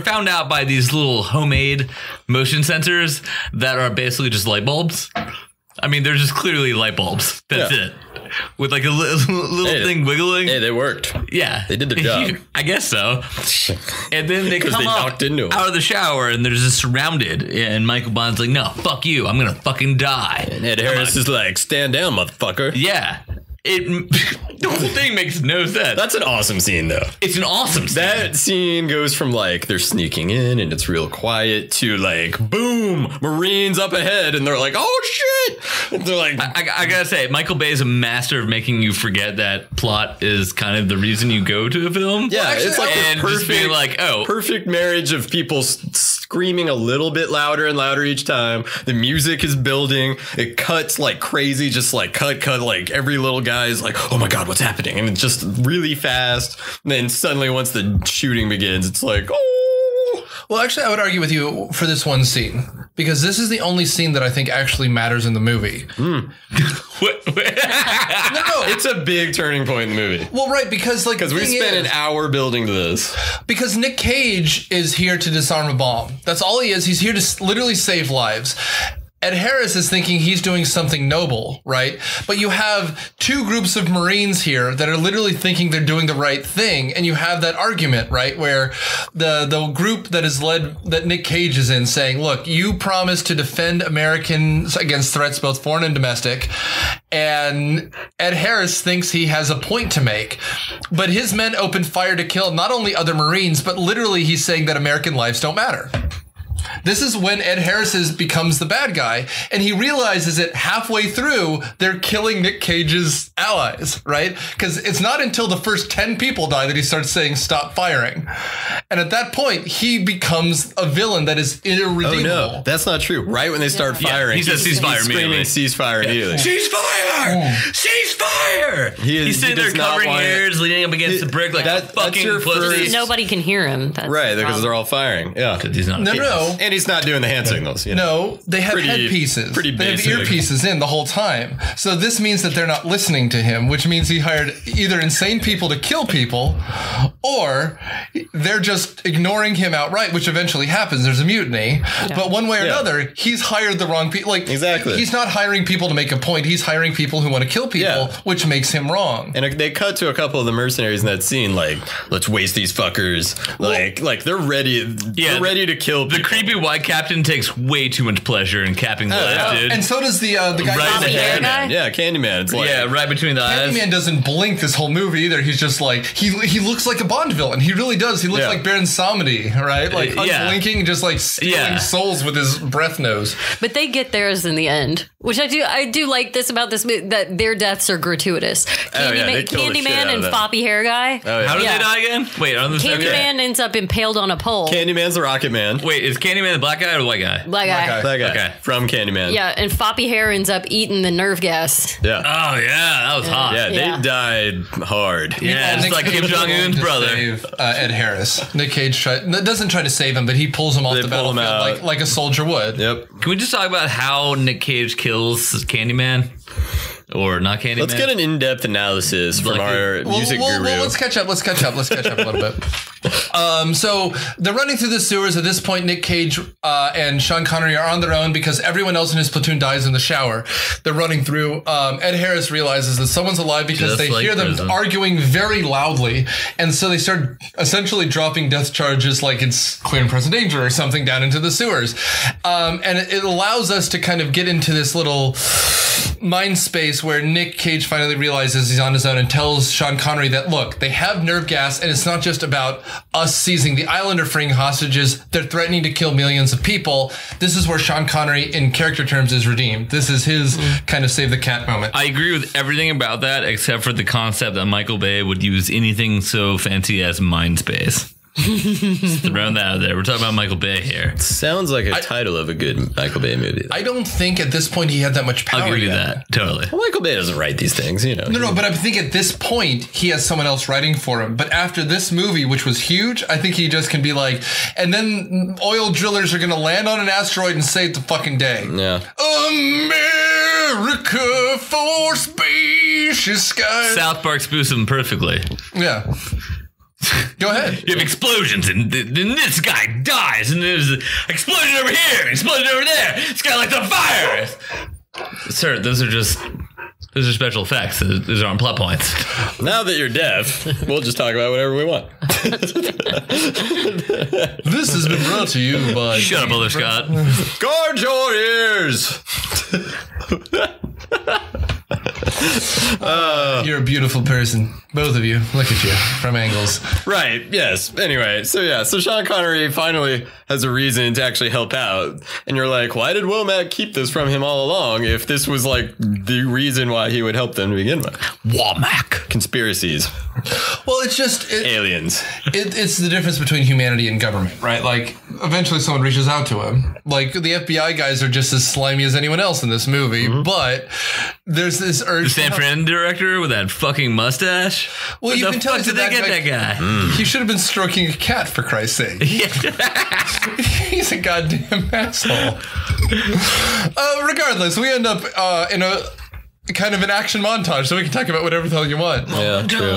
found out by these little homemade motion sensors that are basically just light bulbs. I mean, they're just clearly light bulbs. That's Yeah. it. With like a little Hey, thing wiggling. Hey, they worked. Yeah. They did their job. I guess so. And then they Because come they up knocked into him. out of the shower and they're just surrounded. And Michael Bond's like, no, fuck you. I'm going to fucking die. And Ed Harris is like, stand down, motherfucker. Yeah. The whole thing makes no sense. That's an awesome scene, though. It's an awesome scene. That scene goes from like they're sneaking in and it's real quiet to like boom, Marines up ahead and they're like, oh shit! And they're like, I gotta say, Michael Bay is a master of making you forget that plot is kind of the reason you go to a film. yeah, it's like and the just being perfect, like, oh, perfect marriage of people screaming a little bit louder and louder each time. The music is building. It cuts like crazy, just like cut. Like every little guy is like, oh my god, what's happening? And it's just really fast. And then suddenly, once the shooting begins, it's like, oh. Well, actually, I would argue with you for this one scene, because this is the only scene that I think actually matters in the movie. No, it's a big turning point in the movie. Well, right, because we spent an hour building to this. Because Nick Cage is here to disarm a bomb. That's all he is. He's here to literally save lives. Ed Harris is thinking he's doing something noble, right? But you have two groups of Marines here that are literally thinking they're doing the right thing. And you have that argument, right? Where the group that Nick Cage is in saying, look, you promised to defend Americans against threats, both foreign and domestic. And Ed Harris thinks he has a point to make. But his men opened fire to kill not only other Marines, but literally he's saying that American lives don't matter. This is when Ed Harris becomes the bad guy, and he realizes it halfway through they're killing Nick Cage's allies, right? Because it's not until the first 10 people die that he starts saying stop firing. And at that point, he becomes a villain that is irredeemable. Oh, no, that's not true. Right when they start firing, he says ceasefire immediately. Ceasefire immediately. Ceasefire! Ceasefire! He's sitting there covering ears, leaning up against the brick like a fucking pussy. Nobody can hear him. That's right, because they're all firing. Yeah. He's not No. And he's not doing the hand signals. You know? No, they have headpieces. They have earpieces in the whole time. So this means that they're not listening to him, which means he hired either insane people to kill people, or they're just ignoring him outright, which eventually happens. There's a mutiny. Yeah. But one way or another, he's hired the wrong people. Exactly. He's not hiring people to make a point. He's hiring people who want to kill people, which makes him wrong. And they cut to a couple of the mercenaries in that scene, let's waste these fuckers. Like they're ready. They're ready to kill people. The creepy white captain takes way too much pleasure in capping the left, dude. And so does the guy right in the head. Yeah, Candyman. It's right between the eyes. Candyman doesn't blink this whole movie either. He's just he looks like a Bond villain. He really does. He looks like Baron Samedi, right? Unblinking, just stealing souls with his breath nose. But they get theirs in the end, which I do like this about this movie, that their deaths are gratuitous. Candyman and Floppy Hair Guy. How do they die again? Wait, Candyman ends up impaled on a pole. Candyman's the Rocket Man. Wait, is Candyman the black guy or the white guy? Black guy. Black guy. Okay. From Candyman. Yeah, and Floppy Hair ends up eating the nerve gas. Yeah. Oh, yeah, that was hot. Yeah, they died hard. Yeah, just like Kim Jong-un's brother. Save, Ed Harris. Nick Cage doesn't try to save him, but he pulls him off the battlefield like a soldier would. Yep. Can we just talk about how Nick Cage kills Candyman? Or not Candyman? Let's get an in-depth analysis from our music guru. Well, let's catch up a little bit. So they're running through the sewers. At this point, Nick Cage and Sean Connery are on their own because everyone else in his platoon dies in the shower. They're running through. Ed Harris realizes that someone's alive because they hear them arguing very loudly. And so they start essentially dropping death charges like it's clear and present danger or something down into the sewers. And it allows us to kind of get into this little mind space where Nick Cage finally realizes he's on his own and tells Sean Connery that, look, they have nerve gas and it's not just about us seizing the island or freeing hostages. They're threatening to kill millions of people. This is where Sean Connery, in character terms, is redeemed. This is his kind of save the cat moment. I agree with everything about that except for the concept that Michael Bay would use anything so fancy as mind space. Just throwing that out there. We're talking about Michael Bay here. Sounds like a title of a good Michael Bay movie. I don't think at this point he had that much power. I'll give you that. Totally. Well, Michael Bay doesn't write these things, you know. No, but I think at this point he has someone else writing for him. But after this movie, which was huge, I think he just can be like, and then oil drillers are going to land on an asteroid and save the fucking day. Yeah. America for spacious skies. South Park spoofs him perfectly. Yeah. Go ahead. You have explosions, and then this guy dies, and there's an explosion over here, explosion over there. This guy lights on fire. Sir, those are special effects. Those aren't plot points. Now that you're deaf, we'll just talk about whatever we want. This has been brought to you by... Shut up, Brother Scott. Guard your ears. You're a beautiful person. Both of you. Look at you from angles. Right. Yes. Anyway. So Sean Connery finally has a reason to actually help out. And you're like, why did Womack keep this from him all along if this was like the reason why he would help them to begin with? Womack. Conspiracies. Well, it's just... aliens. It's the difference between humanity and government, right? Like, eventually someone reaches out to him. Like, the FBI guys are just as slimy as anyone else in this movie, but there's this urge... The San Fran director with that fucking mustache? much. Well, you Where can the tell fuck he's a did they bad get guy. that guy? He should have been stroking a cat, for Christ's sake. He's a goddamn asshole. Regardless, we end up in a kind of an action montage, so we can talk about whatever the hell you want. Yeah, true.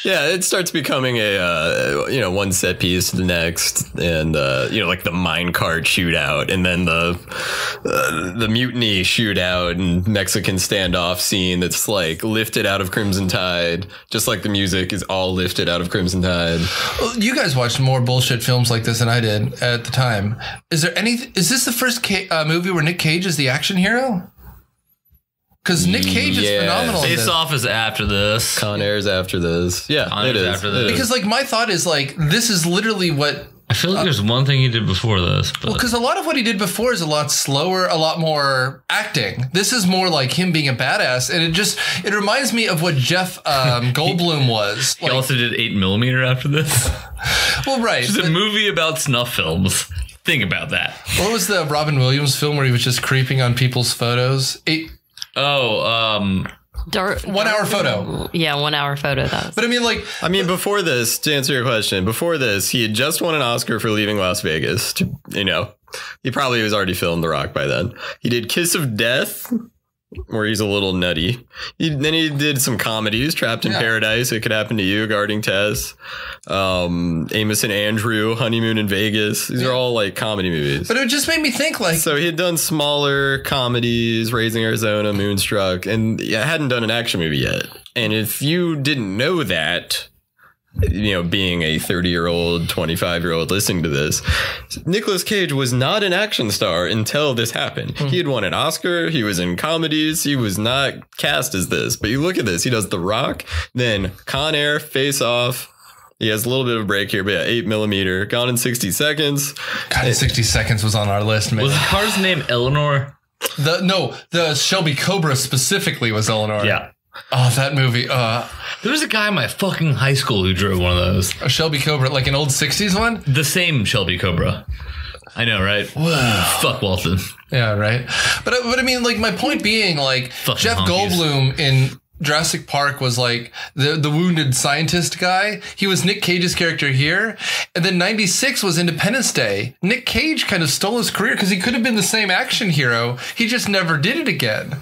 Yeah, it starts becoming a one set piece to the next, and like the minecart shootout, and then the mutiny shootout and Mexican standoff scene that's like lifted out of Crimson Tide, just like the music is all lifted out of Crimson Tide. Well, you guys watched more bullshit films like this than I did at the time. Is this the first movie where Nick Cage is the action hero? Because Nick Cage is phenomenal. Face Off is after this. Con Air's after this. Yeah, Con Air's after this. Because like my thought is like this is literally what. I feel like there's one thing he did before this. But. Well, because a lot of what he did before is a lot slower, a lot more acting. This is more like him being a badass, and it reminds me of what Jeff Goldblum was. He also did 8mm after this. Well, right. It's a movie about snuff films. Think about that. What was the Robin Williams film where he was just creeping on people's photos? 1 hour photo. Yeah, 1 hour photo. That was. But I mean, before this, to answer your question, before this, he had just won an Oscar for Leaving Las Vegas. He probably was already filmed The Rock by then. He did Kiss of Death, where he's a little nutty. Then he did some comedies, Trapped in Paradise, It Could Happen to You, Guarding Tess, Amos and Andrew, Honeymoon in Vegas. These are all like comedy movies. But it just made me think like... So he had done smaller comedies, Raising Arizona, Moonstruck, and hadn't done an action movie yet. And if you didn't know that... being a 30-year-old, 25-year-old listening to this, Nicolas Cage was not an action star until this happened. He had won an Oscar. He was in comedies. He was not cast as this. But you look at this. He does The Rock, then Con Air, Face Off. He has a little bit of a break here, but 8mm, Gone in 60 Seconds. Gone in 60 Seconds was on our list, man. Was the car's name Eleanor? The Shelby Cobra specifically was Eleanor. Yeah. Oh, that movie. There was a guy in my fucking high school who drove one of those. A Shelby Cobra, like an old 60s one? The same Shelby Cobra. I know, right? Wow. Fuck Walton. Yeah, right. But I mean, like, my point being, like, fucking Jeff honkies. Goldblum in Jurassic Park was like the wounded scientist guy. He was Nick Cage's character here. And then 96 was Independence Day. Nick Cage kind of stole his career because he could have been the same action hero. He just never did it again.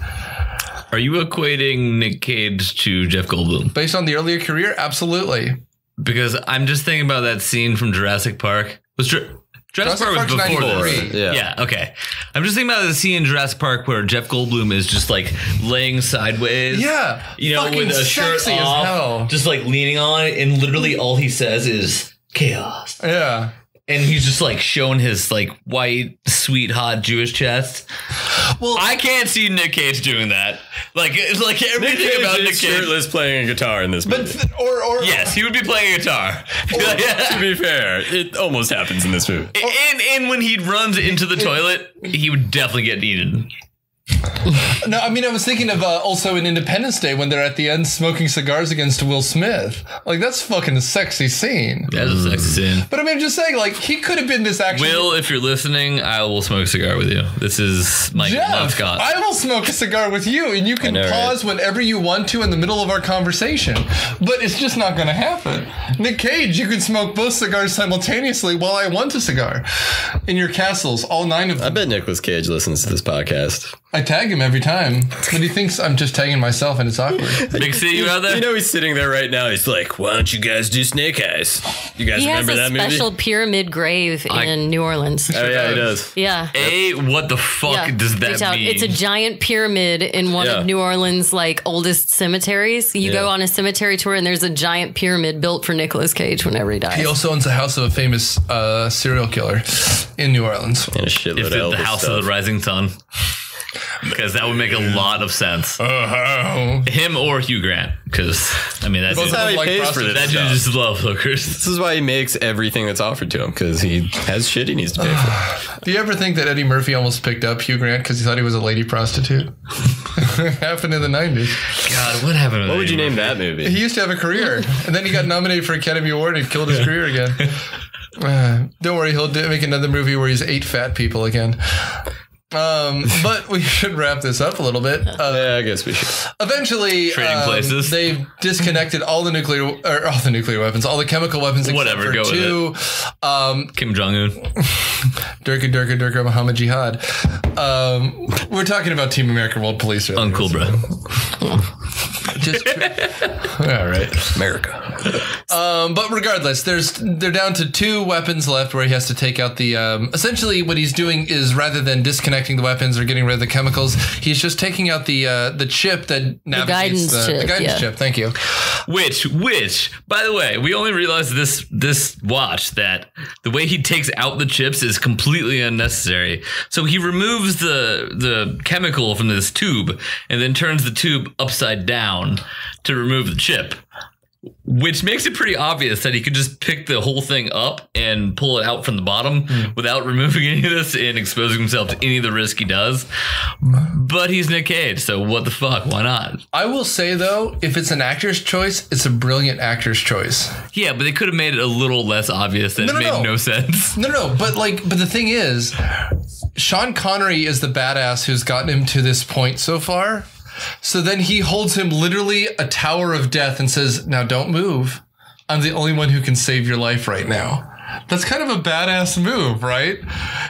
Are you equating Nick Cage to Jeff Goldblum? Based on the earlier career? Absolutely. Because I'm just thinking about that scene from Jurassic Park. Jurassic Park was before this. Yeah, okay. I'm just thinking about the scene in Jurassic Park where Jeff Goldblum is just like laying sideways. Yeah. With a shirt sexy off, as hell. just like leaning on it, and literally all he says is chaos. Yeah. And he's just like showing his like white, sweet, hot Jewish chest. Well, I can't see Nick Cage doing that. Like, it's like everything about Nick Cage. Shirtless playing a guitar in this movie. Or yes, he would be playing a guitar. To be fair, it almost happens in this movie. And when he runs into the toilet, he would definitely get eaten. No, I mean, I was thinking of also in Independence Day when they're at the end smoking cigars against Will Smith. Like, that's fucking a sexy scene. That's a sexy scene. But I mean, I'm just saying, like, he could have been this action. Will, if you're listening, I will smoke a cigar with you. This is Mike Scott. I will smoke a cigar with you, and you can pause whenever you want to in the middle of our conversation. But it's just not going to happen. Nick Cage, you can smoke both cigars simultaneously while I want a cigar. In your castles, all 9 of them. I bet Nicolas Cage listens to this podcast. I tag him every time, but he thinks I'm just tagging myself, and it's awkward. Big C, you out there? He's sitting there right now. He's like, "Why don't you guys do Snake Eyes? You guys remember that movie?" He has a special pyramid grave in New Orleans. Oh yeah, he does. Yeah. What the fuck does that mean? It's a giant pyramid in one of New Orleans' like oldest cemeteries. You go on a cemetery tour, and there's a giant pyramid built for Nicolas Cage whenever he dies. He also owns the house of a famous serial killer in New Orleans. And a shitload of the House of the Rising Sun. Because that would make a lot of sense. Him or Hugh Grant. Because, I mean, that's how he pays for this. That dude just love hookers. This is why he makes everything that's offered to him. Because he has shit he needs to pay for. Do you ever think that Eddie Murphy almost picked up Hugh Grant because he thought he was a lady prostitute? Happened in the 90s. God, what happened? What would you name that movie? He used to have a career. And then he got nominated for Academy Award and killed his career again. Don't worry, he'll make another movie where he's 8 fat people again. But we should wrap this up a little bit. Yeah, I guess we should. Eventually, Trading places. They've disconnected all the nuclear weapons, all the chemical weapons, Whatever, except for go with two. Kim Jong-un. Durka, Muhammad Jihad. We're talking about Team America World Police. Uncool, bro. Just all right, America. but regardless, they're down to 2 weapons left where he has to take out the. Essentially, what he's doing is rather than disconnecting the weapons or getting rid of the chemicals, he's just taking out the chip that navigates the guidance chip. Thank you. Which, by the way, we only realized this watch that the way he takes out the chips is completely unnecessary. So he removes the chemical from this tube and then turns the tube upside down to remove the chip, which makes it pretty obvious that he could just pick the whole thing up and pull it out from the bottom without removing any of this and exposing himself to any of the risk he does. But he's Nick Cage, so what the fuck? Why not? I will say, though, if it's an actor's choice, it's a brilliant actor's choice. Yeah, but they could have made it a little less obvious. That made no sense. No. But the thing is, Sean Connery is the badass who's gotten him to this point so far. So then he holds him literally a tower of death and says, now don't move. I'm the only one who can save your life right now. That's kind of a badass move, right?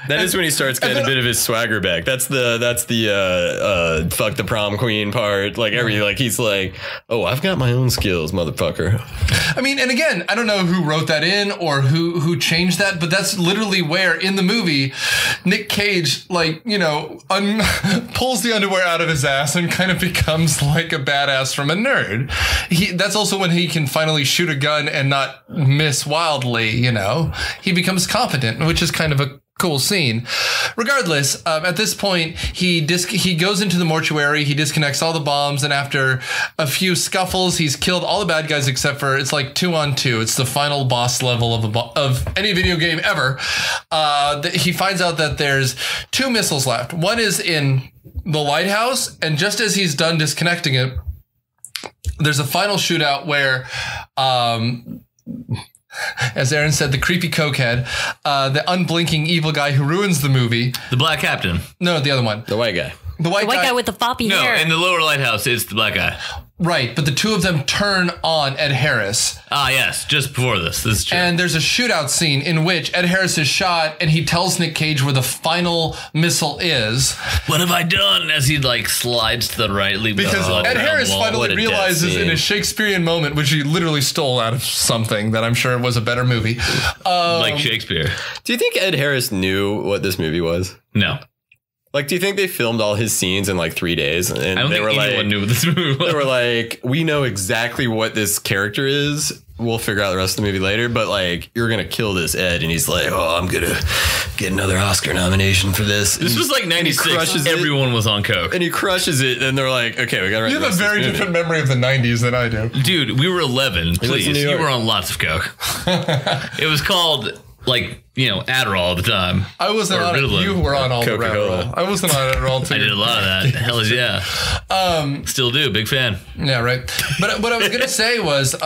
That is when he starts getting a bit of his swagger back. That's the fuck the prom queen part. Like he's like, oh, I've got my own skills, motherfucker. I mean, and again, I don't know who wrote that in or who changed that, but that's literally where in the movie Nick Cage pulls the underwear out of his ass and kind of becomes like a badass from a nerd. That's also when he can finally shoot a gun and not miss wildly, He becomes competent, which is kind of a cool scene. Regardless, at this point, he goes into the mortuary, he disconnects all the bombs, and after a few scuffles, he's killed all the bad guys except for, it's like 2-on-2. It's the final boss level of any video game ever. He finds out that there's 2 missiles left. One is in the lighthouse, and just as he's done disconnecting it, there's a final shootout where, as Erin said, the creepy cokehead, the unblinking evil guy who ruins the movie. The black captain. No, the other one. The white guy. The white guy with the floppy hair. No, in the lower lighthouse, it's the black guy. Right, but the 2 of them turn on Ed Harris. Ah, yes, just before this. This is true. And there's a shootout scene in which Ed Harris is shot, and he tells Nick Cage where the final missile is. What have I done? As he slides to the right, leaving because Ed Harris finally realizes in a Shakespearean moment, which he literally stole out of something that I'm sure was a better movie. Like Shakespeare. Do you think Ed Harris knew what this movie was? No. Do you think they filmed all his scenes in 3 days? And I don't think anyone knew what this movie was. They were like, we know exactly what this character is. We'll figure out the rest of the movie later. But you're going to kill this Ed. And he's like, oh, I'm going to get another Oscar nomination for this. This was 96. Everyone was on coke. And he crushes it. And they're like, okay, we got to write. You have a very different memory of the 90s than I do. Dude, we were 11. Please. You were on lots of coke. It was called... Adderall at the time. I wasn't on it. You were on all the Adderall. I wasn't on Adderall too. I did a lot of that. Hell yeah. Still do. Big fan. Yeah, right. But what I was going to say was, as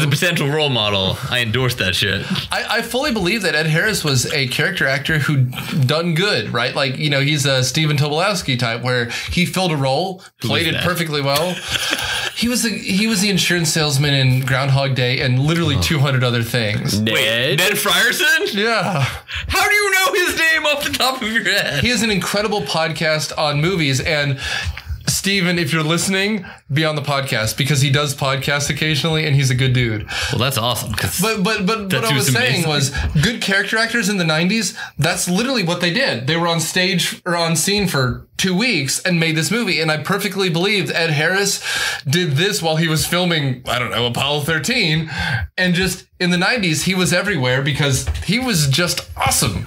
a potential role model, I endorsed that shit. I fully believe that Ed Harris was a character actor who done good, right? He's a Stephen Tobolowsky type where he filled a role, played it perfectly well. He was the insurance salesman in Groundhog Day and literally 200 other things. Wait, Ned Frierson? Yeah. How do you know his name off the top of your head? He has an incredible podcast on movies, and Steven, if you're listening, be on the podcast because he does podcasts occasionally and he's a good dude. Well, that's awesome. But what I was saying was good character actors in the 90s, that's literally what they did. They were on stage or on scene for 2 weeks and made this movie. And I perfectly believed Ed Harris did this while he was filming, Apollo 13. And just in the 90s, he was everywhere because he was just awesome.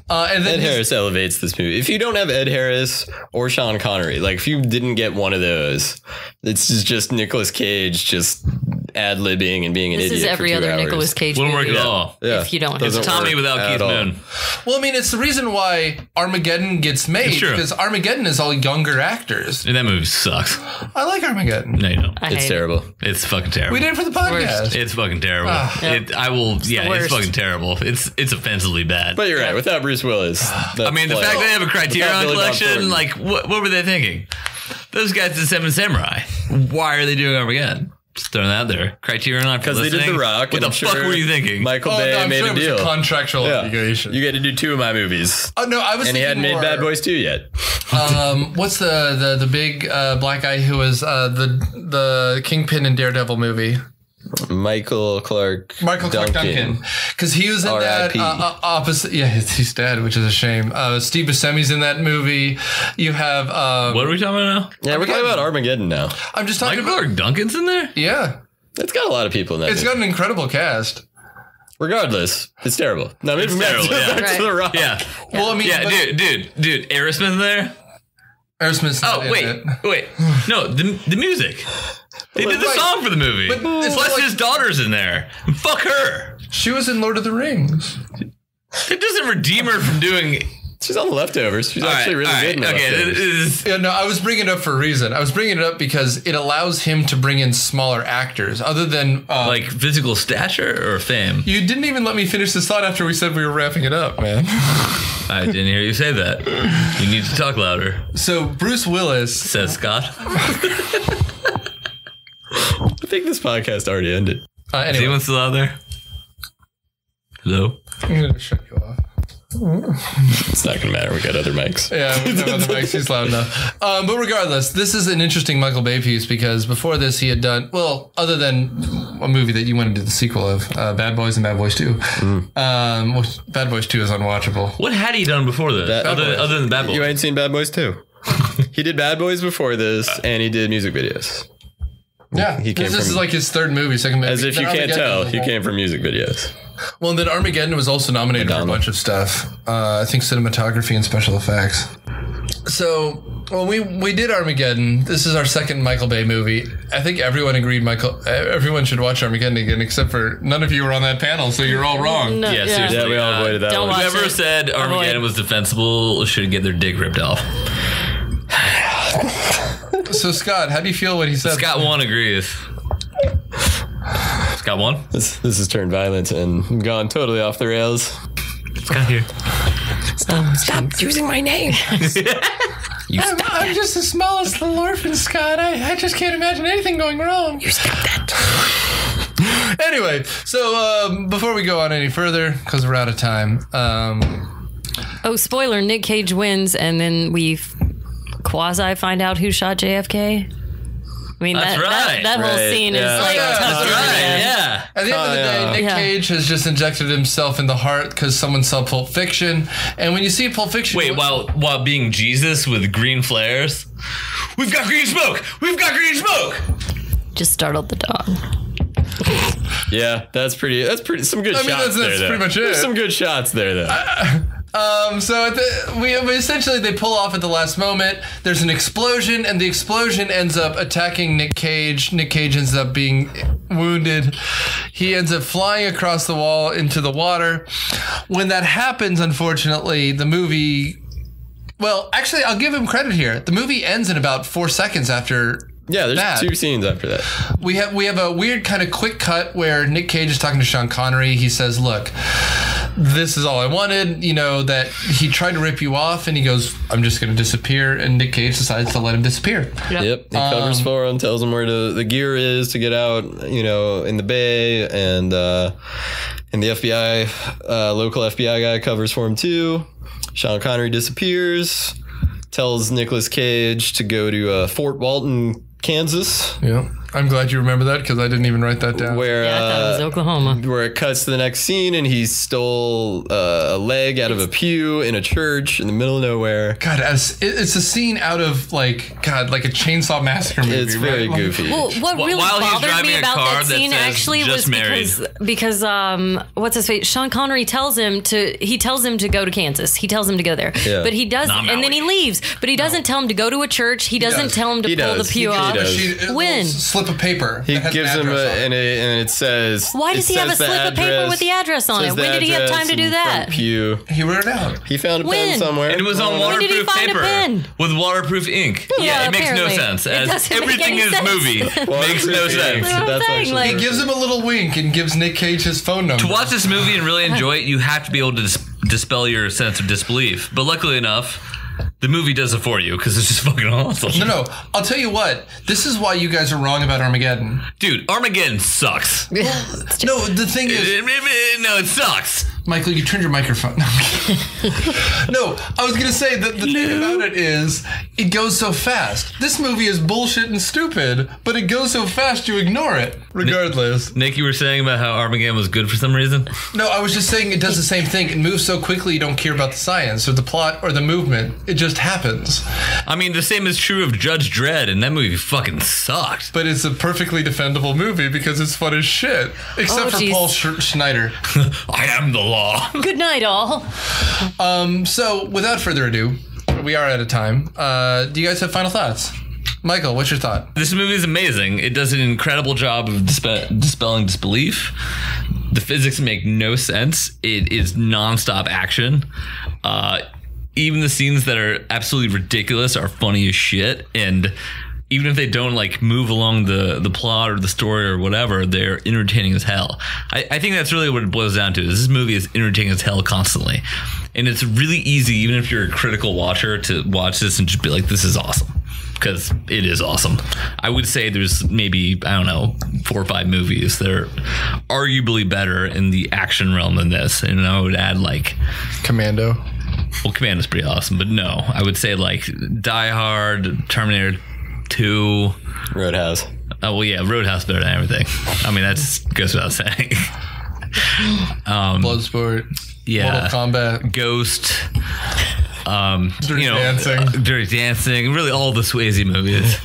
And then Ed Harris elevates this movie. If you don't have Ed Harris or Sean Connery, if you didn't get one of those, it's just Nicolas Cage just ad-libbing and being an This idiot is every for 2 other hours. Nicolas Cage Wouldn't work movie. at all. Yeah. If you don't have Doesn't to. Tommy work without at Keith all. Moon. Well, I mean, it's the reason why Armageddon gets made It's true. because Armageddon is all younger actors. And that movie sucks. I like Armageddon. No, you don't. I It's hate terrible. It's fucking terrible. We did it for the podcast. It's fucking terrible. Yep. I will. Yeah, worst. it's fucking terrible. It's offensively bad. But you're right. Without Bruce Willis, I mean, the fact they have a Criterion Billy Bob collection, Thornton. like, what were they thinking? Those guys did Seven Samurai. Why are they doing Armageddon? Just throwing that out there. Criterion, because they did The Rock. What and the I'm fuck sure were you thinking? Michael Oh, Bay no, I'm made sure a it was deal. a contractual Yeah. obligation. You get to do 2 of my movies. Oh no, I was. And he thinking hadn't made more, Bad Boys 2 yet. What's the big black guy who was the Kingpin in Daredevil movie? Michael Clark Duncan, because he was in that R.I.P.. opposite. Yeah, he's dead, which is a shame. Steve Buscemi's in that movie. You have. What are we talking about now? Yeah, we're talking about Armageddon now. I'm just talking Michael about. Clark Duncan's in there? Yeah, It's got a lot of people in that. it's movie. got an incredible cast. Regardless, it's terrible. No, maybe terrible, yeah. back to The Rock. Yeah. Well, I mean, Yeah, but dude. Aerosmith in there? Aerosmith's not Oh, in wait. it. Wait. No, the music. They did the Right. song for the movie. But it's Plus like- his daughter's in there. Fuck her. She was in Lord of the Rings. It doesn't redeem her from doing. She's on The Leftovers. She's actually really good in The Okay, Leftovers. this is. Yeah, no, I was bringing it up for a reason. I was bringing it up because it allows him to bring in smaller actors, other than Like physical stature or fame? You didn't even let me finish this thought after we said we were wrapping it up, man. I didn't hear you say that. You need to talk louder, So Bruce Willis. says Scott. I think this podcast already ended. Is Anyway, anyone still out there? Hello? I'm gonna shut you off. It's not going to matter. We got other mics. Yeah, we know the mics. He's loud enough. But regardless, this is an interesting Michael Bay piece because before this he had done, well, other than a movie that you went into the sequel of, Bad Boys and Bad Boys 2. Bad Boys 2 is unwatchable. What had he done before this? Other than Bad Boys? You ain't seen Bad Boys 2. He did Bad Boys before this, and he did music videos. Yeah, He came this is from- like his third movie, second movie. As if you Then can't tell, Armageddon. he came from music videos. Well, then Armageddon was also nominated for a bunch of stuff. I think cinematography and special effects. So when we did Armageddon, this is our second Michael Bay movie. I think everyone agreed everyone should watch Armageddon again, except for none of you were on that panel, so you're all wrong. No, Yeah, seriously. Yeah, we all avoided that Don't one. watch Whoever it. said Armageddon was defensible should get their dick ripped off. So Scott, how do you feel when he said Scott 1 agrees. Scott 1? This has turned violent and gone totally off the rails. Scott here. Stop using my name. I'm just the smallest little orphan, Scott. I just can't imagine anything going wrong. You stop that. Anyway, so before we go on any further, because we're out of time, Oh, spoiler, Nick Cage wins, and then we quasi find out who shot JFK. I mean, That's right. that whole Right, scene yeah. is like Yeah, tough that's to Right, understand. yeah. at the end of the day, Nick Yeah. Cage has just injected himself in the heart because someone saw Pulp Fiction. And when you see Pulp Fiction... Wait, while being Jesus with green flares? We've got green smoke! We've got green smoke! Just startled the dog. Yeah, that's pretty. Some good I mean, shots that's there. Though. pretty much it. There's some good shots there, though. So essentially they pull off at the last moment. There's an explosion, and the explosion ends up attacking Nick Cage. Nick Cage ends up being wounded. He ends up flying across the wall into the water. When that happens, unfortunately, the movie... Well, actually, I'll give him credit here. The movie ends in about 4 seconds after... Yeah, there's that. 2 scenes after that. We have a weird kind of quick cut where Nick Cage is talking to Sean Connery. He says, look, this is all I wanted, that he tried to rip you off, and he goes, I'm just going to disappear, and Nick Cage decides to let him disappear. Yep, he covers for him, tells him where the gear is to get out, in the bay, and the FBI, local FBI guy covers for him too. Sean Connery disappears, tells Nicolas Cage to go to Fort Walton, Kansas, Yeah. I'm glad you remember that because I didn't even write that down. where Yeah, I thought it was Oklahoma. where it cuts to the next scene, and he stole a leg out of a pew in a church in the middle of nowhere. God, it's a scene out of like a Chainsaw Massacre movie. It's very right? goofy. Well, what really While he's bothered driving me a about car that that scene says actually just was because what's his face? Sean Connery tells him to go to Kansas. He tells him to go there, Yeah. but he doesn't, Not and then he Maui. leaves. But he doesn't tell him to go to a church. He doesn't does. tell him to He pull does. the pew He off. does. She, When? slip slip of paper. He that has gives an him address on it. and it says. Why does he have a slip of paper with the address on it? When did he have time to do that? Pew. He wrote it out. He found a When? pen somewhere. And it was on When did he waterproof find a paper pen? with waterproof ink. Yeah, it makes no apparently. sense. It As doesn't make everything any in this sense. movie makes no sense. That's what I'm saying, actually like- He gives him a little wink and gives Nick Cage his phone number. To watch this movie and really enjoy it, you have to be able to dispel your sense of disbelief. But luckily enough, the movie does it for you because it's just fucking awesome. No, I'll tell you what. This is why you guys are wrong about Armageddon. Dude, Armageddon sucks. No, the thing is, No, it sucks. Michael, you turned your microphone. No, I'm kidding. No, I was gonna say that the thing about it is it goes so fast. This movie is bullshit and stupid, but it goes so fast you ignore it regardless. Nick, you were saying about how Armageddon was good for some reason? No, I was just saying it does the same thing. It moves so quickly you don't care about the science or the plot or the movement. It just happens. I mean, the same is true of Judge Dredd, and that movie fucking sucked. But it's a perfectly defendable movie because it's fun as shit. Except for geez. Paul Schneider. I am the law. Good night, all. So, without further ado, we are out of time. Do you guys have final thoughts? Michael, what's your thought? This movie is amazing. It does an incredible job of dispelling disbelief. The physics make no sense. It is nonstop action. Even the scenes that are absolutely ridiculous are funny as shit. And even if they don't like move along the plot or the story or whatever, they're entertaining as hell. I think that's really what it boils down to. Is this movie is entertaining as hell constantly. And it's really easy, even if you're a critical watcher, to watch this and just be like, this is awesome. Because it is awesome. I would say there's maybe, I don't know, 4 or 5 movies that are arguably better in the action realm than this. And I would add like Commando. Well, Commando's pretty awesome, but no, I would say like Die Hard, Terminator 2, Roadhouse. Oh well, yeah, Roadhouse better than everything. I mean, that goes without saying. Bloodsport. Yeah, Mortal Kombat. Ghost. Dirty Dancing. Dirty Dancing. Really, all the Swayze movies.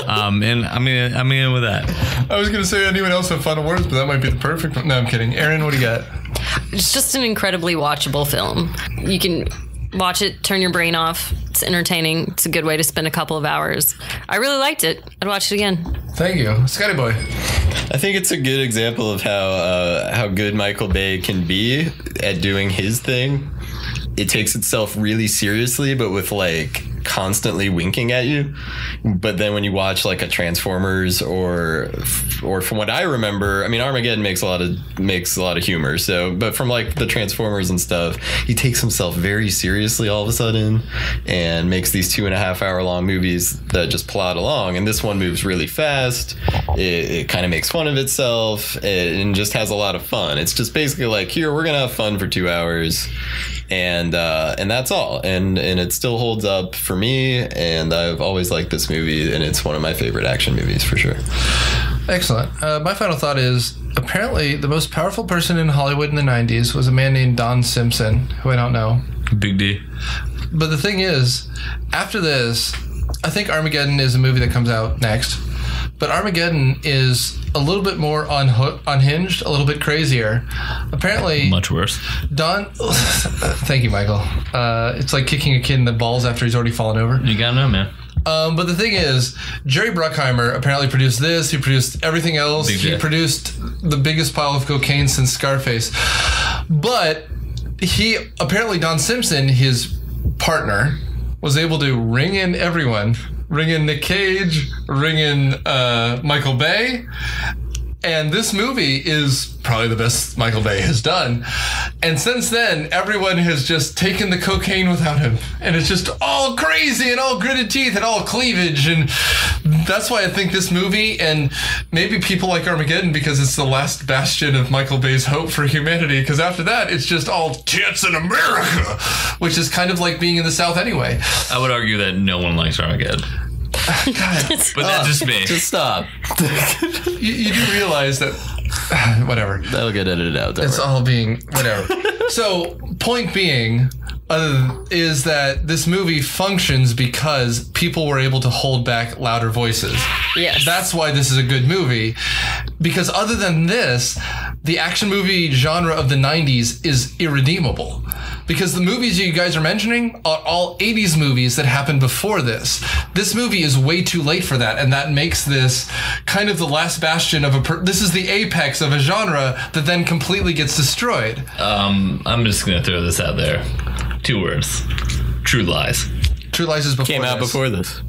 And I'm in with that. I was going to say anyone else have final words, but that might be the perfect one. No, I'm kidding. Erin, what do you got? It's just an incredibly watchable film. You can watch it, turn your brain off. It's entertaining. It's a good way to spend a couple of hours. I really liked it. I'd watch it again. Thank you. Scotty Boy. I think it's a good example of how good Michael Bay can be at doing his thing. It takes itself really seriously, but with like constantly winking at you. But then when you watch like a Transformers or from what I remember, I mean Armageddon makes a lot of humor. So, but from like the Transformers and stuff, he takes himself very seriously all of a sudden and makes these 2.5 hour long movies that just plod along. And this one moves really fast. It kind of makes fun of itself and just has a lot of fun. It's just basically like, here, we're gonna have fun for 2 hours. And that's all. And it still holds up for me. And I've always liked this movie, and it's one of my favorite action movies for sure. Excellent. My final thought is apparently the most powerful person in Hollywood in the 90s was a man named Don Simpson, who I don't know. Big D. But the thing is, after this, I think Armageddon is a movie that comes out next. But Armageddon is a little bit more unhinged, a little bit crazier. Apparently, Much worse. Don. Thank you, Michael. It's like kicking a kid in the balls after he's already fallen over. You gotta know, man. But the thing is, Jerry Bruckheimer apparently produced this. He produced everything else. Big He J. produced the biggest pile of cocaine since Scarface. But apparently Don Simpson, his partner, was able to ring in everyone. Ring in Nick Cage, ring in Michael Bay. And this movie is probably the best Michael Bay has done. And since then, everyone has just taken the cocaine without him. And it's just all crazy and all gritted teeth and all cleavage. And that's why I think this movie, and maybe people like Armageddon, because it's the last bastion of Michael Bay's hope for humanity. Because after that, it's just all tits in America, which is kind of like being in the South anyway. I would argue that no one likes Armageddon. God. But that's just me. Just stop. You do realize that, whatever. That'll get edited out. It's all being whatever. So, point being, is that this movie functions because people were able to hold back louder voices. Yes. That's why this is a good movie. Because other than this, the action movie genre of the 90s is irredeemable. Because the movies you guys are mentioning are all 80s movies that happened before this. This movie is way too late for that, and that makes this kind of the last bastion of this is the apex of a genre that then completely gets destroyed. I'm just going to throw this out there. 2 words. True Lies. True Lies is before Came out this. before this.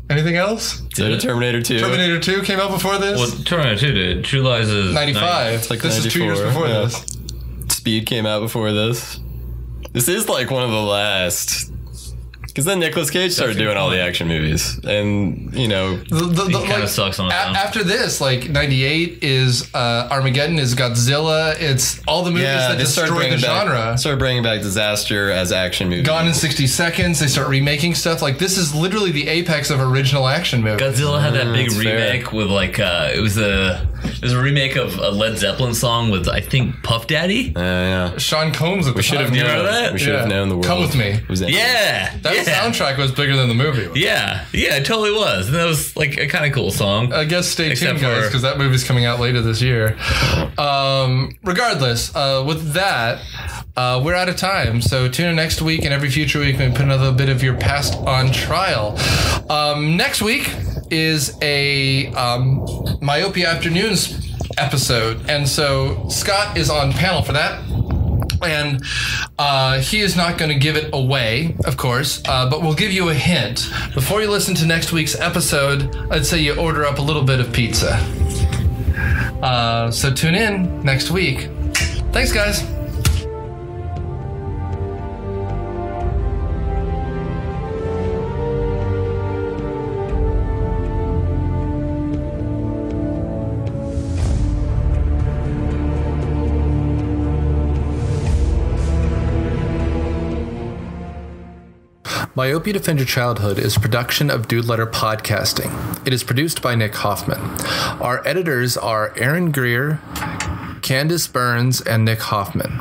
Anything else? So Terminator 2. Terminator 2 came out before this? Well, Terminator 2 did. True Lies is 95. It's like this 94, is 2 years before yeah. this. Speed came out before this. This is like one of the last. Because then Nicolas Cage started doing all the action movies. And, you know. He kind of sucks on its own. After this, like 98 is Armageddon, is Godzilla. It's all the movies that destroyed the genre. Started bringing back disaster as action movies. Gone in 60 Seconds. They start remaking stuff. Like, this is literally the apex of original action movies. Godzilla had that big that's remake with like it was a remake of a Led Zeppelin song with I think Puff Daddy. Yeah. Sean Combs at the We should have time. known remember that? We should have known the world. Come with me. Was Yeah, That soundtrack was bigger than the movie. yeah, it totally was. And that was like a kind of cool song. I guess stay Except tuned, guys, for- because that movie's coming out later this year. Regardless, with that, we're out of time. So tune in next week, and every future week we put another bit of your past on trial. Next week is a Myopia Afternoons episode, and so Scott is on panel for that. And he is not going to give it away, of course, but we'll give you a hint. Before you listen to next week's episode, I'd say you order up a little bit of pizza. So tune in next week. Thanks, guys. Myopia Defend Your Childhood is a production of Dude Letter Podcasting. It is produced by Nick Hoffman. Our editors are Erin Greer, Candace Burns, and Nick Hoffman.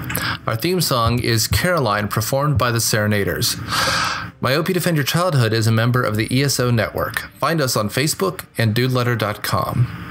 Our theme song is Caroline, performed by the Serenaders. Myopia Defend Your Childhood is a member of the ESO network. Find us on Facebook and dudeletter.com.